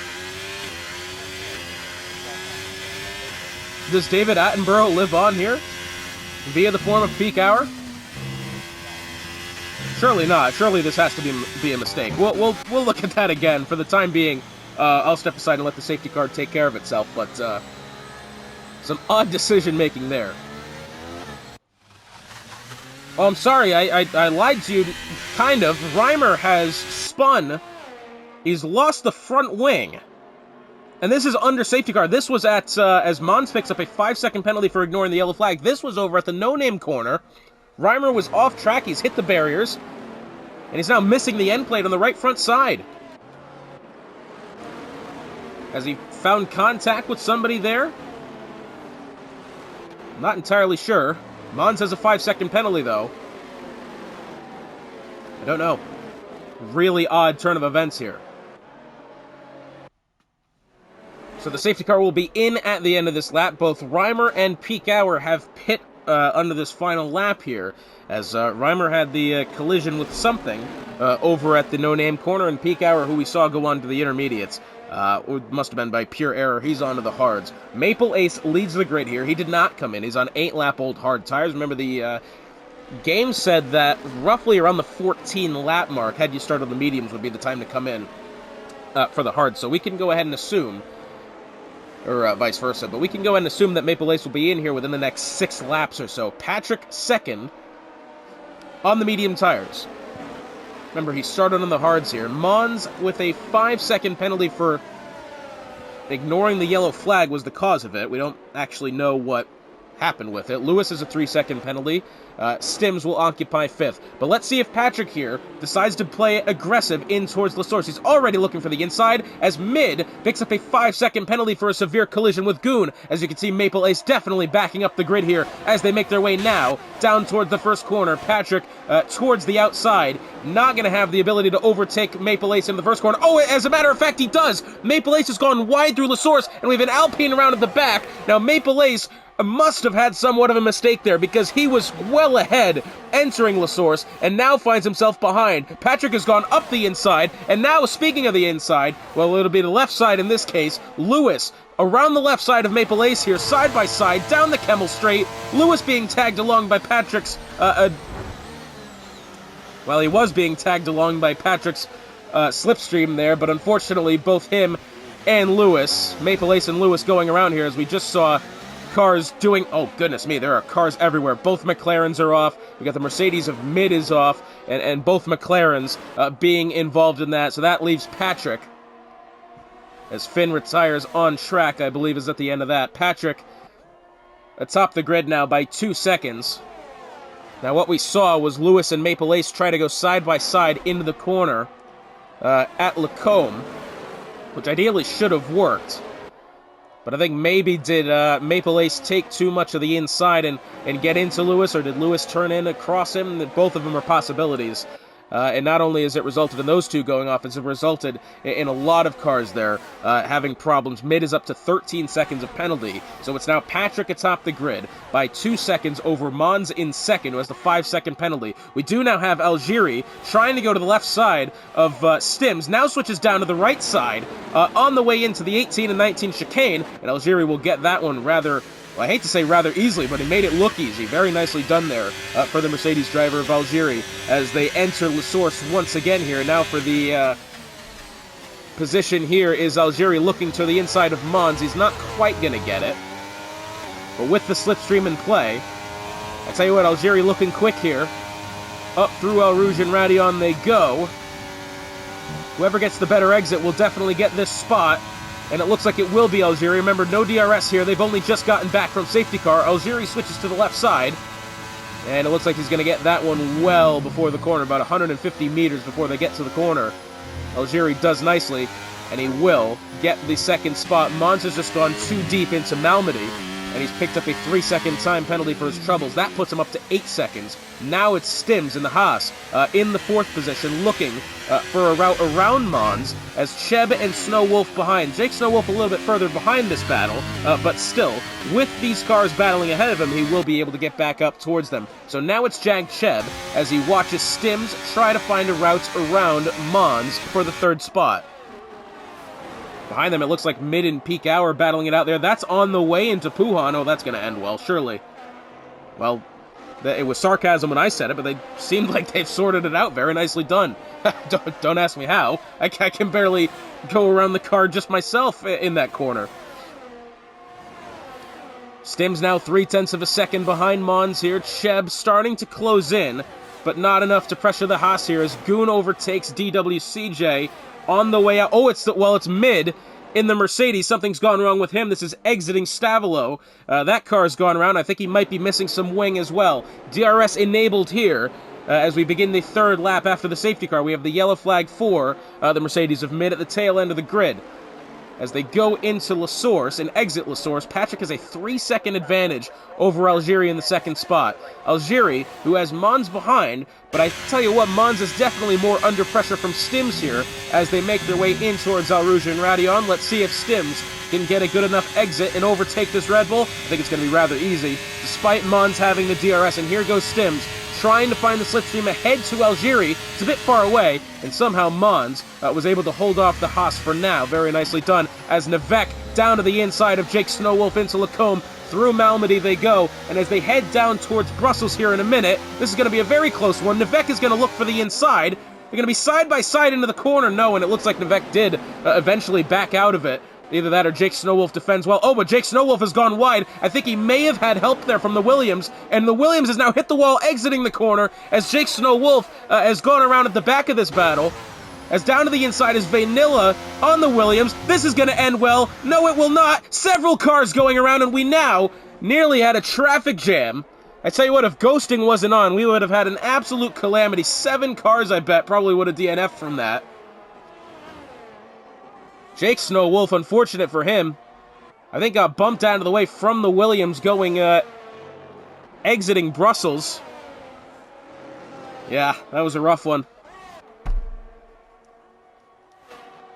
Does David Attenborough live on here? Via the form of Peak Hour? Surely not. Surely this has to be a mistake. We'll look at that again. For the time being, I'll step aside and let the safety car take care of itself, but some odd decision-making there. Oh, I'm sorry, I lied to you, kind of. Reimer has spun. He's lost the front wing. And this is under safety car. This was at, as Mons picks up a 5-second penalty for ignoring the yellow flag. This was over at the no-name corner. Reimer was off track, he's hit the barriers. And he's now missing the end plate on the right front side. Has he found contact with somebody there? Not entirely sure. Mons has a 5-second penalty, though. I don't know. Really odd turn of events here. So the safety car will be in at the end of this lap. Both Reimer and Peak Hour have pit under this final lap here, as Reimer had the collision with something over at the no-name corner, and Peak Hour, who we saw go on to the intermediates, must have been by pure error. He's on to the hards. Maple Ace leads the grid here. He did not come in. He's on 8-lap-old hard tires. Remember, the game said that roughly around the 14-lap mark, had you started the mediums, would be the time to come in for the hards. So we can go ahead and assume, or vice versa, but we can go ahead and assume that Maple Ace will be in here within the next 6 laps or so. Patrick second on the medium tires. Remember, he started on the hards here. Mons, with a 5-second penalty for ignoring the yellow flag, was the cause of it. We don't actually know what happened with it. Lewis is a 3-second penalty. Stims will occupy 5th. But let's see if Patrick here decides to play aggressive in towards LaSource. He's already looking for the inside, as Mid picks up a 5-second penalty for a severe collision with Goon. As you can see, Maple Ace definitely backing up the grid here as they make their way now down towards the first corner. Patrick towards the outside, not going to have the ability to overtake Maple Ace in the first corner. Oh, as a matter of fact, he does! Maple Ace has gone wide through LaSource, and we have an Alpine around at the back. Now, Maple Ace must have had somewhat of a mistake there, because he was well ahead entering LaSource and now finds himself behind. Patrick has gone up the inside, and now, speaking of the inside, well, it'll be the left side in this case. Lewis around the left side of Maple Ace here, side by side, down the Kemmel Straight. Lewis being tagged along by Patrick's, well, he was being tagged along by Patrick's slipstream there, but unfortunately both him and Lewis, Maple Ace and Lewis, going around here, as we just saw cars doing, oh goodness me, there are cars everywhere. Both McLarens are off. We got the Mercedes of Mid is off, and both McLarens being involved in that. So that leaves Patrick, as Finn retires on track, I believe is at the end of that. Patrick atop the grid now by 2 seconds. Now what we saw was Lewis and Maple Ace try to go side by side into the corner at Lacombe, which ideally should have worked. But I think maybe did Maple Ace take too much of the inside and get into Lewis, or did Lewis turn in across him? Both of them are possibilities. And not only has it resulted in those two going off, it's resulted in a lot of cars there having problems. Mid is up to 13 seconds of penalty, so it's now Patrick atop the grid by 2 seconds over Mons in second, who has the 5-second penalty. We do now have Algieri trying to go to the left side of Stims, now switches down to the right side on the way into the 18 and 19 chicane, and Algieri will get that one rather, well, I hate to say rather easily, but he made it look easy. Very nicely done there for the Mercedes driver of Algieri as they enter LaSource once again here. Now for the position here is Algieri looking to the inside of Mons. He's not quite going to get it, but with the slipstream in play, I tell you what, Algieri looking quick here. Up through El Rouge and Radion they go. Whoever gets the better exit will definitely get this spot. And it looks like it will be Algieri. Remember, no DRS here. They've only just gotten back from safety car. Algieri switches to the left side. And it looks like he's going to get that one well before the corner, about 150 meters before they get to the corner. Algieri does nicely, and he will get the second spot. Mons has just gone too deep into Malmedy. and he's picked up a 3-second time penalty for his troubles. That puts him up to 8 seconds. Now it's Stims in the Haas in the 4th position, looking for a route around Mons, as Cheb and Snow Wolf behind. Jake Snow Wolf a little bit further behind this battle, but still, with these cars battling ahead of him, he will be able to get back up towards them. So now it's Jag Cheb, as he watches Stims try to find a route around Mons for the 3rd spot. Behind them, it looks like Mid and Peak Hour battling it out there. That's on the way into Puhan. Oh, that's going to end well, surely. Well, it was sarcasm when I said it, but they seemed like they've sorted it out. Very nicely done. Don't ask me how. I can barely go around the car just myself in that corner. Stims now 0.3 of a second behind Mons here. Cheb starting to close in, but not enough to pressure the Haas here as Goon overtakes DWCJ on the way out. Oh, it's Mid in the Mercedes. Something's gone wrong with him. This is exiting Stavilo. That car's gone around. I think he might be missing some wing as well. DRS enabled here as we begin the 3rd lap after the safety car. We have the yellow flag for the Mercedes of Mid at the tail end of the grid. As they go into La Source and exit La Source, Patrick has a 3-second advantage over Algeri in the 2nd spot. Algeri, who has Mons behind, but I tell you what, Mons is definitely more under pressure from Stims here as they make their way in towards Al Rouge and Radion. Let's see if Stims can get a good enough exit and overtake this Red Bull. I think it's going to be rather easy, despite Mons having the DRS, and here goes Stims, trying to find the slipstream ahead to Algeri. It's a bit far away, and somehow Mons was able to hold off the Haas for now. Very nicely done, as Navek down to the inside of Jake Snowwolf into Lacombe. Through Malmedy they go, and as they head down towards Brussels here in a minute, this is going to be a very close one. Navek is going to look for the inside. They're going to be side by side into the corner. No, and it looks like Navek did eventually back out of it. Either that or Jake Snowwolf defends well. Oh, but Jake Snowwolf has gone wide. I think he may have had help there from the Williams, and the Williams has now hit the wall exiting the corner as Jake Snowwolf has gone around at the back of this battle. As down to the inside is Vanilla on the Williams. This is going to end well. No, it will not. Several cars going around, and we now nearly had a traffic jam. I tell you what, if ghosting wasn't on, we would have had an absolute calamity. 7 cars, I bet, probably would have DNF'd from that. Jake Snowwolf, unfortunate for him, I think got bumped out of the way from the Williams going, exiting Brussels. Yeah, that was a rough one.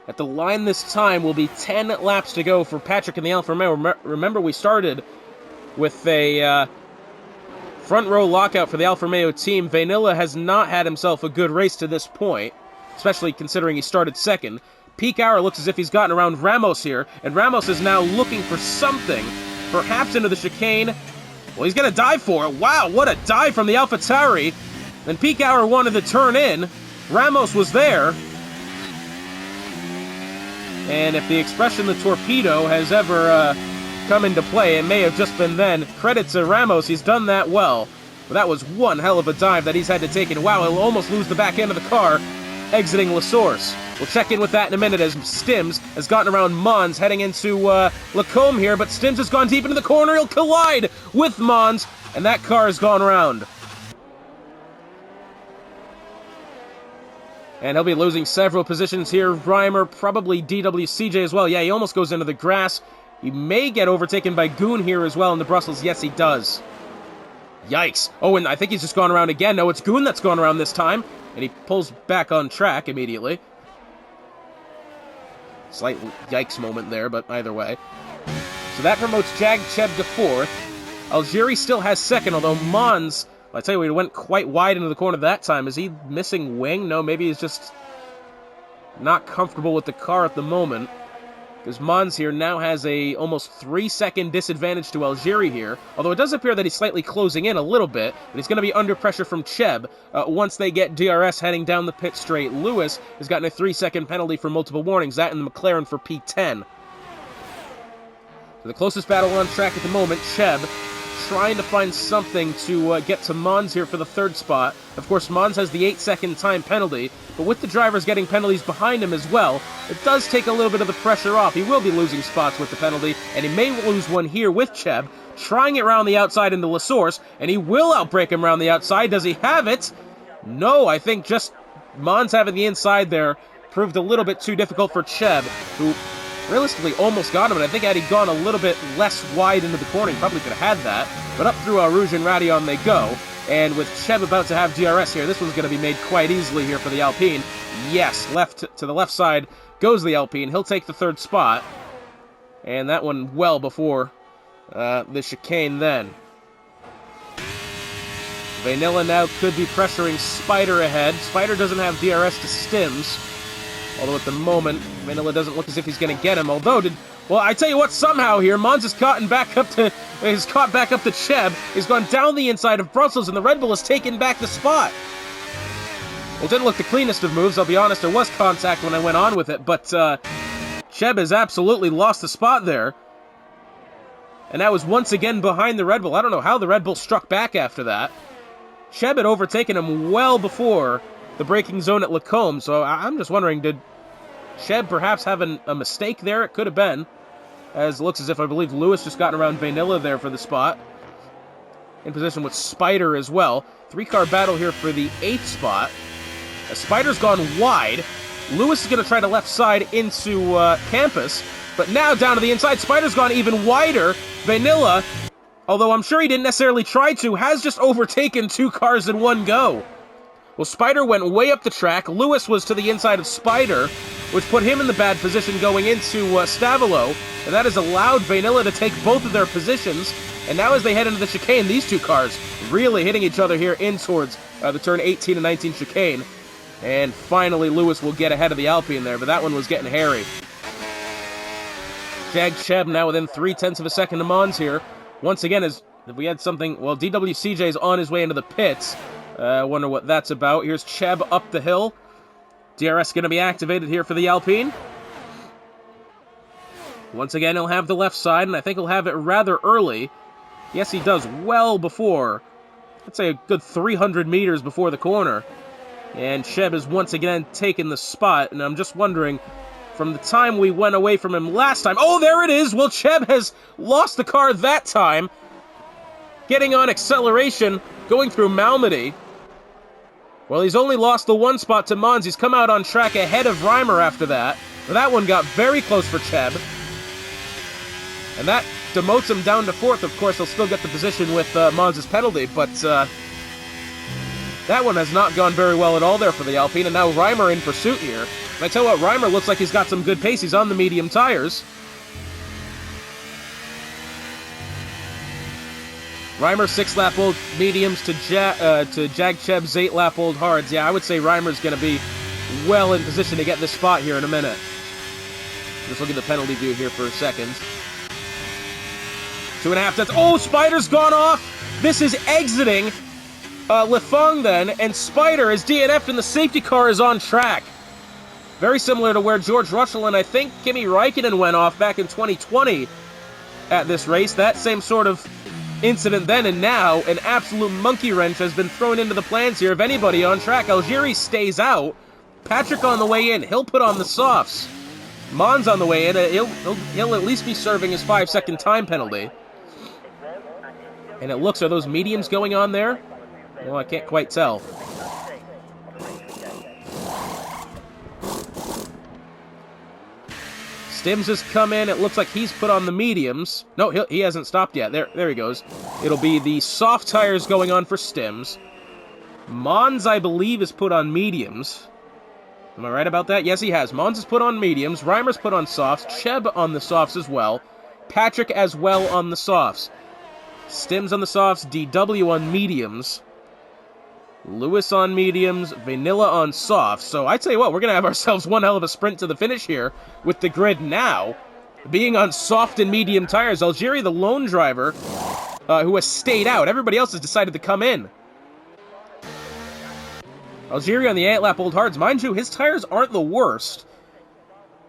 At the line this time will be 10 laps to go for Patrick and the Alfa Romeo. Remember, we started with a front row lockout for the Alfa Romeo team. Vanilla has not had himself a good race to this point, especially considering he started 2nd. Peak Hour looks as if he's gotten around Ramos here, and Ramos is now looking for something, perhaps into the chicane. Well, he's going to dive for it. Wow, what a dive from the AlphaTauri. Then Peak Hour wanted to turn in. Ramos was there. And if the expression the torpedo has ever come into play, it may have just been then. Credit to Ramos, he's done that well. But that was one hell of a dive that he's had to take, and wow, he'll almost lose the back end of the car, exiting La Source. We'll check in with that in a minute as Stims has gotten around Mons, heading into Lacombe here, but Stims has gone deep into the corner. He'll collide with Mons, and that car has gone around. And he'll be losing several positions here. Reimer, probably DWCJ as well. Yeah, he almost goes into the grass. He may get overtaken by Goon here as well in the Brussels. Yes, he does. Yikes. Oh, and I think he's just gone around again. No, it's Goon that's gone around this time. And he pulls back on track immediately. Slight yikes moment there, but either way. So that promotes Jag Cheb to 4th. Algeri still has 2nd, although Mons, I tell you, he went quite wide into the corner that time. Is he missing wing? No, maybe he's just not comfortable with the car at the moment. Because Mons here now has a almost 3-second disadvantage to Algeri here. Although it does appear that he's slightly closing in a little bit. But he's going to be under pressure from Cheb once they get DRS heading down the pit straight. Lewis has gotten a 3-second penalty for multiple warnings. That in the McLaren for P10. So the closest battle on track at the moment, Cheb trying to find something to get to Mons here for the 3rd spot. Of course, Mons has the 8-second time penalty, but with the drivers getting penalties behind him as well, it does take a little bit of the pressure off. He will be losing spots with the penalty, and he may lose one here with Cheb, trying it around the outside into La Source, and he will outbrake him around the outside. Does he have it? No, I think just Mons having the inside there proved a little bit too difficult for Cheb, who realistically almost got him, and I think had he gone a little bit less wide into the corner, he probably could have had that. But up through Rouge and Radion they go, and with Cheb about to have DRS here, this one's going to be made quite easily here for the Alpine. Yes, left to the left side goes the Alpine. He'll take the third spot, and that one well before the chicane then. Vanilla now could be pressuring Spider ahead. Spider doesn't have DRS to Stims, although at the moment, Vanilla doesn't look as if he's going to get him. Although, well, I tell you what, somehow here, Mons is caught back up to Cheb. He's gone down the inside of Brussels, and the Red Bull has taken back the spot. Well, it didn't look the cleanest of moves, I'll be honest. There was contact when I went on with it, but Cheb has absolutely lost the spot there. And that was once again behind the Red Bull. I don't know how the Red Bull struck back after that. Cheb had overtaken him well before the braking zone at Lacombe, so I'm just wondering, did Cheb perhaps have a mistake there? It could have been, as it looks as if I believe Lewis just gotten around Vanilla there for the spot. In position with Spider as well. 3-car battle here for the 8th spot. As Spider's gone wide. Lewis is going to try to left side into Campus, but now down to the inside. Spider's gone even wider. Vanilla, although I'm sure he didn't necessarily try to, has just overtaken 2 cars in one go. Well, Spider went way up the track. Lewis was to the inside of Spider, which put him in the bad position going into Stavilo, and that has allowed Vanilla to take both of their positions. And now as they head into the chicane, these 2 cars really hitting each other here in towards the turn 18 and 19 chicane. And finally, Lewis will get ahead of the Alpine there, but that one was getting hairy. Jag Cheb now within 0.3 of a second of Mons here. Once again, as if we had something, well, DWCJ's on his way into the pits. I wonder what that's about. Here's Cheb up the hill. DRS going to be activated here for the Alpine. Once again, he'll have the left side, and I think he'll have it rather early. Yes, he does well before, let's say a good 300 meters before the corner. And Cheb has once again taken the spot, and I'm just wondering, from the time we went away from him last time... Oh, there it is! Well, Cheb has lost the car that time. Getting on acceleration, going through Malmedy. Well, he's only lost the 1 spot to Mons. He's come out on track ahead of Reimer after that. But that one got very close for Cheb. And that demotes him down to 4th. Of course, he'll still get the position with Mons' penalty, but that one has not gone very well at all there for the Alpine. And now Reimer in pursuit here. And I tell you what, Reimer looks like he's got some good pace. He's on the medium tires. Reimer 6-lap-old mediums to Jag Cheb's 8-lap-old hards. Yeah, I would say Reimer's going to be well in position to get this spot here in a minute. Just look at the penalty view here for a second. 2.5 tenths. Oh, Spider's gone off! This is exiting Lefong then, and Spider is DNF'd and the safety car is on track. Very similar to where George Russell and I think Kimi Räikkönen went off back in 2020 at this race. That same sort of incident then, and now an absolute monkey wrench has been thrown into the plans here of anybody on track. Algieri stays out. Patrick on the way in. He'll put on the softs. Mons on the way in. He'll at least be serving his 5-second time penalty. And it looks, are those mediums going on there? Well, I can't quite tell. Stims has come in. It looks like he's put on the mediums. No, he hasn't stopped yet. There he goes. It'll be the soft tires going on for Stims. Mons, I believe, is put on mediums. Am I right about that? Yes, he has. Mons has put on mediums. Reimer's put on softs. Cheb on the softs as well. Patrick as well on the softs. Stims on the softs. DW on mediums. Lewis on mediums, Vanilla on softs. So I tell you what, we're going to have ourselves one hell of a sprint to the finish here with the grid now being on soft and medium tires. Algieri, the lone driver, who has stayed out. Everybody else has decided to come in. Algieri on the 8-lap-old hards. Mind you, his tires aren't the worst,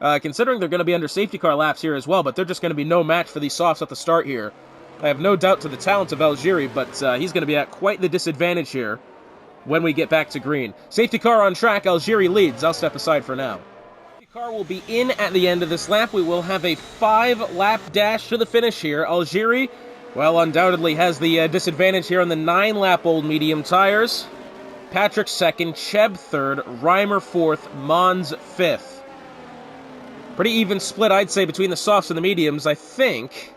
considering they're going to be under safety car laps here as well, but they're just going to be no match for these softs at the start here. I have no doubt to the talent of Algieri, but he's going to be at quite the disadvantage here when we get back to green. Safety car on track, Algieri leads. I'll step aside for now. Safety car will be in at the end of this lap. We will have a 5-lap dash to the finish here. Algieri, well, undoubtedly has the disadvantage here on the 9-lap-old medium tires. Patrick second, Cheb third, Reimer fourth, Mons fifth. Pretty even split, I'd say, between the softs and the mediums, I think.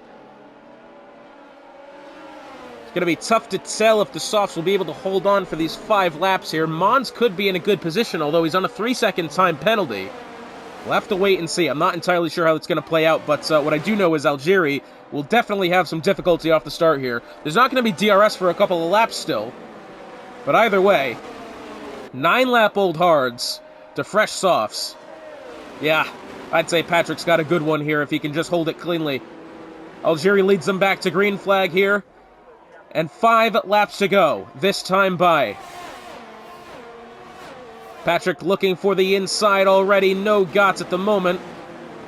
It's going to be tough to tell if the softs will be able to hold on for these 5 laps here. Mons could be in a good position, although he's on a 3-second time penalty. We'll have to wait and see. I'm not entirely sure how it's going to play out, but what I do know is Algieri will definitely have some difficulty off the start here. There's not going to be DRS for a couple of laps still, but either way, 9-lap old hards to fresh softs. Yeah, I'd say Patrick's got a good one here if he can just hold it cleanly. Algieri leads them back to green flag here, and 5 laps to go, this time by. Patrick looking for the inside already, no gots at the moment.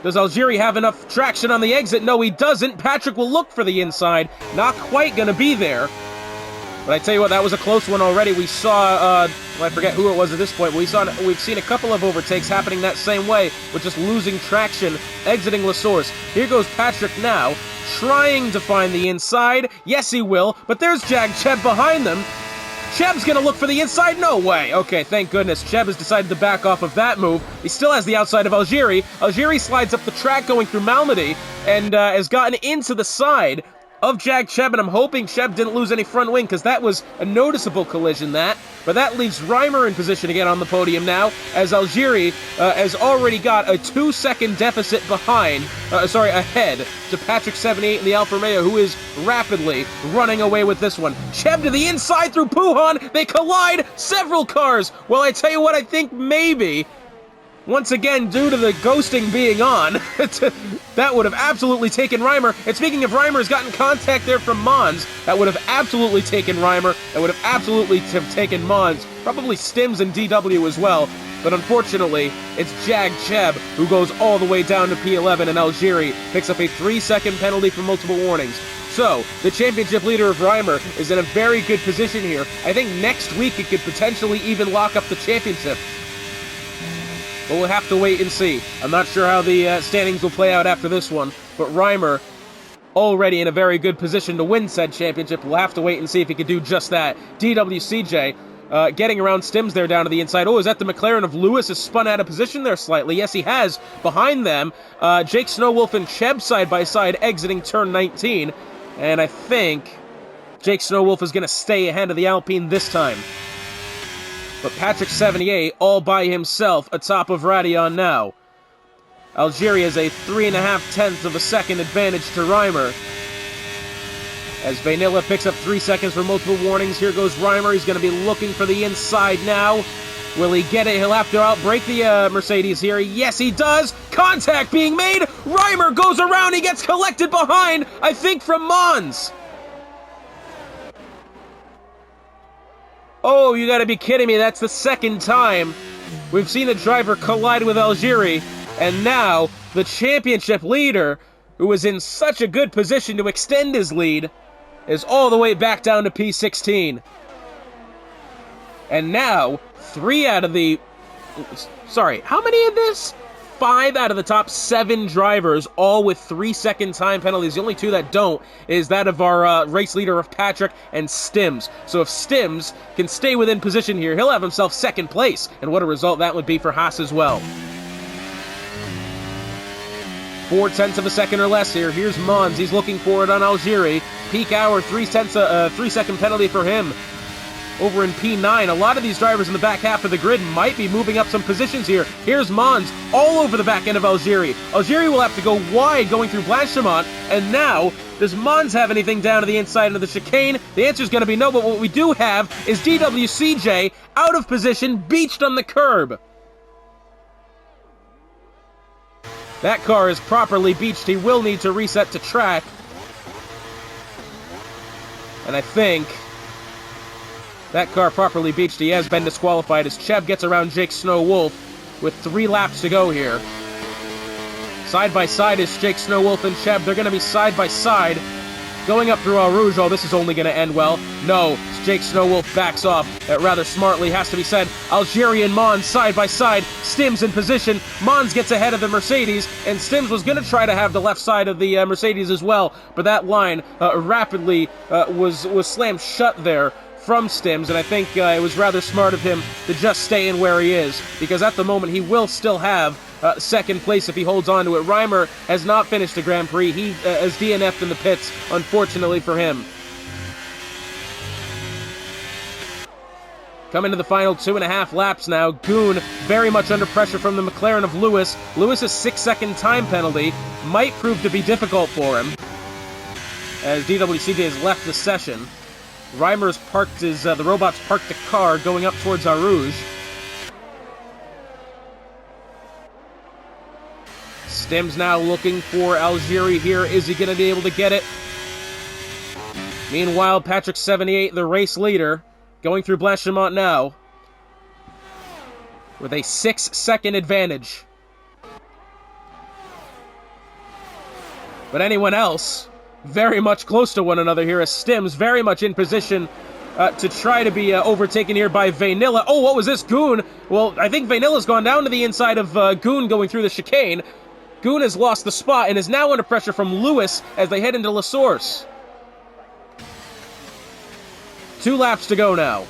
Does Algieri have enough traction on the exit? No, he doesn't. Patrick will look for the inside, not quite going to be there. But I tell you what, that was a close one already. We saw, I forget who it was at this point, but we've seen a couple of overtakes happening that same way, with just losing traction, exiting La Source. Here goes Patrick now, trying to find the inside. Yes, he will, but there's JAG Cheb behind them. Cheb's gonna look for the inside? No way! Okay, thank goodness. Cheb has decided to back off of that move. He still has the outside of Algieri. Algieri slides up the track going through Malmedy, and has gotten into the side of Jag Cheb, and I'm hoping Cheb didn't lose any front wing, because that was a noticeable collision, that. But that leaves Reimer in position to get on the podium now, as Algieri has already got a 2-second deficit ahead to Patrick 78 in the Alfa Romeo, who is rapidly running away with this one. Cheb to the inside through Puhan, they collide several cars. Well, I tell you what, I think maybe, once again, due to the ghosting being on, that would have absolutely taken Reimer. And speaking of Reimer, has gotten contact there from Mons. That would have absolutely taken Reimer. That would have absolutely taken Mons. Probably Stims and DW as well. But unfortunately, it's Jag Cheb who goes all the way down to P11, and Algieri picks up a 3-second penalty for multiple warnings. So, the championship leader of Reimer is in a very good position here. I think next week it could potentially even lock up the championship. But we'll have to wait and see. I'm not sure how the standings will play out after this one, but Reimer already in a very good position to win said championship. We'll have to wait and see if he can do just that. DWCJ getting around Stims there down to the inside. Oh, is that the McLaren of Lewis has spun out of position there slightly? Yes, he has. Behind them, Jake Snowwolf and Cheb side by side exiting turn 19. And I think Jake Snowwolf is going to stay ahead of the Alpine this time. But Patrick 78 all by himself atop of Radion now. Algieri has a 3.5 of a second advantage to Reimer. As Vanilla picks up 3 seconds for multiple warnings, here goes Reimer. He's going to be looking for the inside now. Will he get it? He'll have to outbrake the Mercedes here. Yes, he does. Contact being made. Reimer goes around. He gets collected behind, I think, from Mons. Oh, you gotta be kidding me. That's the second time we've seen a driver collide with Algieri. And now, the championship leader, who was in such a good position to extend his lead, is all the way back down to P16. And now, 3 out of the... Sorry, how many of this? 5 out of the top 7 drivers, all with 3-second time penalties. The only 2 that don't is that of our race leader of Patrick and Stims. So if Stims can stay within position here, he'll have himself second place. And what a result that would be for Haas as well. 0.4 of a second or less here. Here's Mons. He's looking for it on Algieri. Peak hour, 3-second penalty for him. Over in P9, a lot of these drivers in the back half of the grid might be moving up some positions here. Here's Mons, all over the back end of Algieri. Algieri will have to go wide going through Blanchimont, and now, does Mons have anything down to the inside of the chicane? The answer is going to be no, but what we do have is DWCJ out of position, beached on the curb. That car is properly beached. He will need to reset to track. And I think that car properly beached. He has been disqualified as Cheb gets around Jake Snowwolf with 3 laps to go here. Side by side is Jake Snowwolf and Cheb. They're going to be side by side going up through Eau Rouge. Oh, this is only going to end well. No, Jake Snowwolf backs off. That rather smartly has to be said. Algieri and Mons side by side. Stims in position. Mons gets ahead of the Mercedes, and Stims was going to try to have the left side of the Mercedes as well, but that line rapidly was slammed shut there from Stims, and I think it was rather smart of him to just stay in where he is, because at the moment he will still have second place if he holds on to it. Reimer has not finished the Grand Prix. He has DNF'd in the pits, unfortunately for him. Coming to the final 2.5 laps now. Goon very much under pressure from the McLaren of Lewis. Lewis's 6-second time penalty might prove to be difficult for him, as DWCJ has left the session. Reimer's parked his, the robot's parked the car going up towards Arouge. Stims now looking for Algieri here. Is he going to be able to get it? Meanwhile, Patrick 78, the race leader, going through Blanchimont now with a 6-second advantage. But anyone else very much close to one another here, as Stims very much in position to try to be overtaken here by Vanilla. Oh, what was this? Goon? Well, I think Vanilla's gone down to the inside of Goon going through the chicane. Goon has lost the spot and is now under pressure from Lewis as they head into La Source. 2 laps to go now.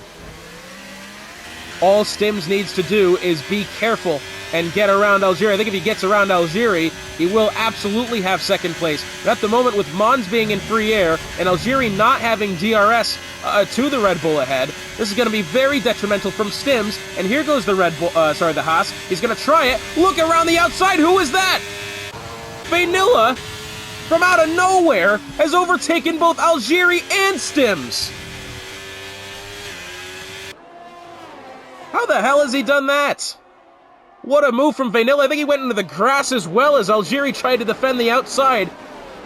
All Stims needs to do is be careful and get around Algieri. I think if he gets around Algieri, he will absolutely have second place. But at the moment, with Mons being in free air and Algieri not having DRS to the Red Bull ahead, this is going to be very detrimental from Stims. And here goes the the Haas. He's going to try it. Look around the outside. Who is that? Vanilla, from out of nowhere, has overtaken both Algieri and Stims. How the hell has he done that? What a move from Vanilla. I think he went into the grass as well as Algieri tried to defend the outside.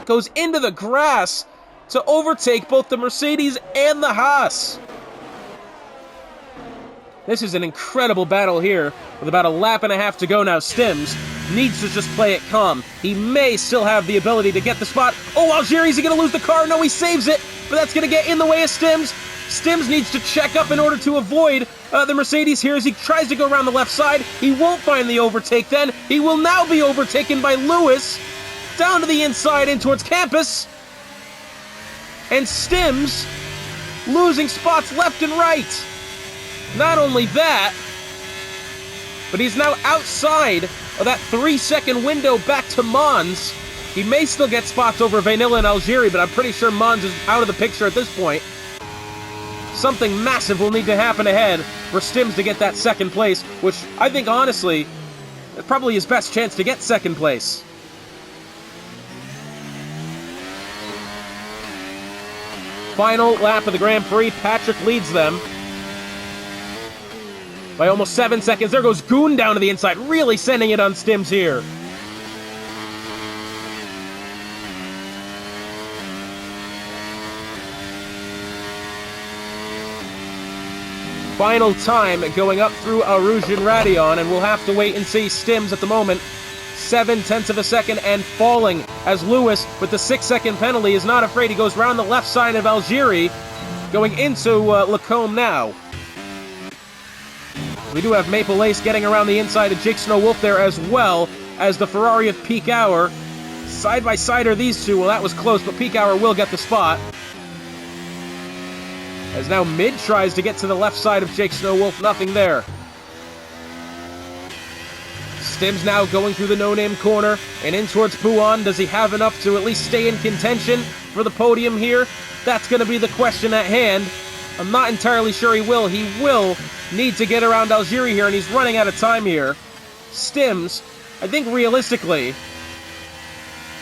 Goes into the grass to overtake both the Mercedes and the Haas. This is an incredible battle here with about 1.5 laps to go now. Stims needs to just play it calm. He may still have the ability to get the spot. Oh, Algieri, is he going to lose the car? No, he saves it, but that's going to get in the way of Stims. Stims needs to check up in order to avoid the Mercedes here as he tries to go around the left side. He won't find the overtake then. He will now be overtaken by Lewis down to the inside in towards Campus. And Stims losing spots left and right. Not only that, but he's now outside of that 3-second window back to Mons. He may still get spots over Vanilla and Algieri, but I'm pretty sure Mons is out of the picture at this point. Something massive will need to happen ahead for Stims to get that second place, which I think, honestly, is probably his best chance to get second place. Final lap of the Grand Prix. Patrick leads them by almost 7 seconds. There goes Goon down to the inside, really sending it on Stims here. Final time going up through Arouge and Raidillon, and we'll have to wait and see. Stims at the moment, 0.7 of a second and falling as Lewis, with the 6-second penalty, is not afraid. He goes round the left side of Algieri, going into Lacombe now. We do have Maple Ace getting around the inside of Jake Snow Wolf there, as well as the Ferrari of Peak Hour. Side by side are these two. Well, that was close, but Peak Hour will get the spot. As now Mid tries to get to the left side of Jake Snow Wolf, nothing there. Stims now going through the no-name corner and in towards Pouan. Does he have enough to at least stay in contention for the podium here? That's going to be the question at hand. I'm not entirely sure he will. He will need to get around Algieri here, and he's running out of time here. Stims, I think realistically,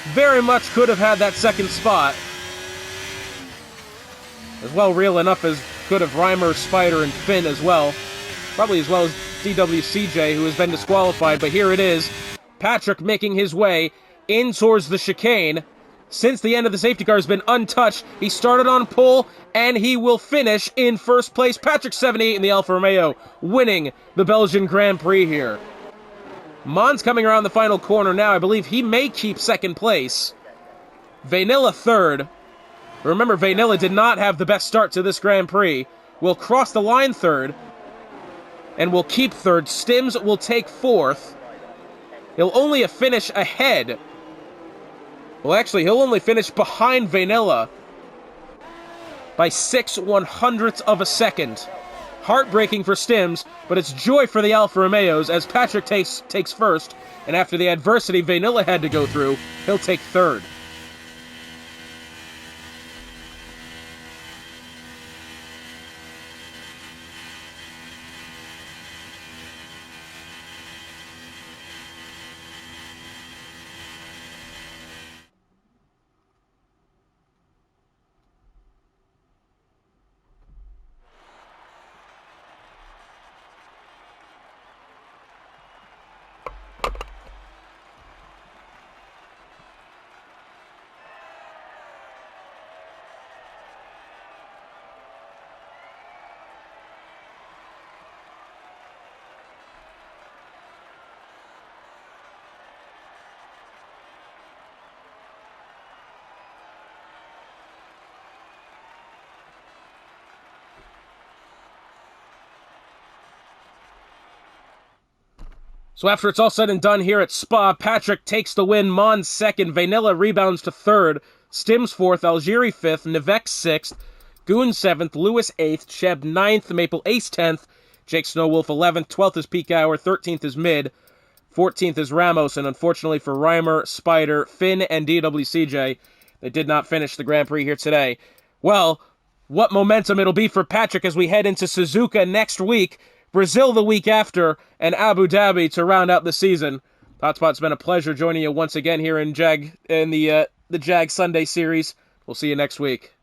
very much could have had that second spot. As well, real enough as could have Reimer, Spider, and Finn as well. Probably as well as DWCJ, who has been disqualified, but here it is. Patrick making his way in towards the chicane. Since the end of the safety car has been untouched, he started on pole, and he will finish in first place. Patrick 78 in the Alfa Romeo, winning the Belgian Grand Prix here. Mons coming around the final corner now. I believe he may keep second place. Vanilla third. Remember, Vanilla did not have the best start to this Grand Prix. Will cross the line third, and will keep third. Stims will take fourth. He'll only finish ahead. Well, actually, he'll only finish behind Vanilla. by 6/100ths of a second. Heartbreaking for Stims, but it's joy for the Alfa Romeos as Patrick takes first, and after the adversity Vanilla had to go through, he'll take third. So after it's all said and done here at Spa, Patrick takes the win, Mons second, Vanilla rebounds to third, Stims fourth, Algieri fifth, Nevek sixth, Goon seventh, Lewis eighth, Cheb ninth, Maple Ace 10th, Jake Snowwolf 11th, 12th is Peak Hour, 13th is Mid, 14th is Ramos, and unfortunately for Reimer, Spider, Finn, and DWCJ, they did not finish the Grand Prix here today. Well, what momentum it'll be for Patrick as we head into Suzuka next week, Brazil the week after, and Abu Dhabi to round out the season. Hotspot's been a pleasure joining you once again here in the JAG Sunday series. We'll see you next week.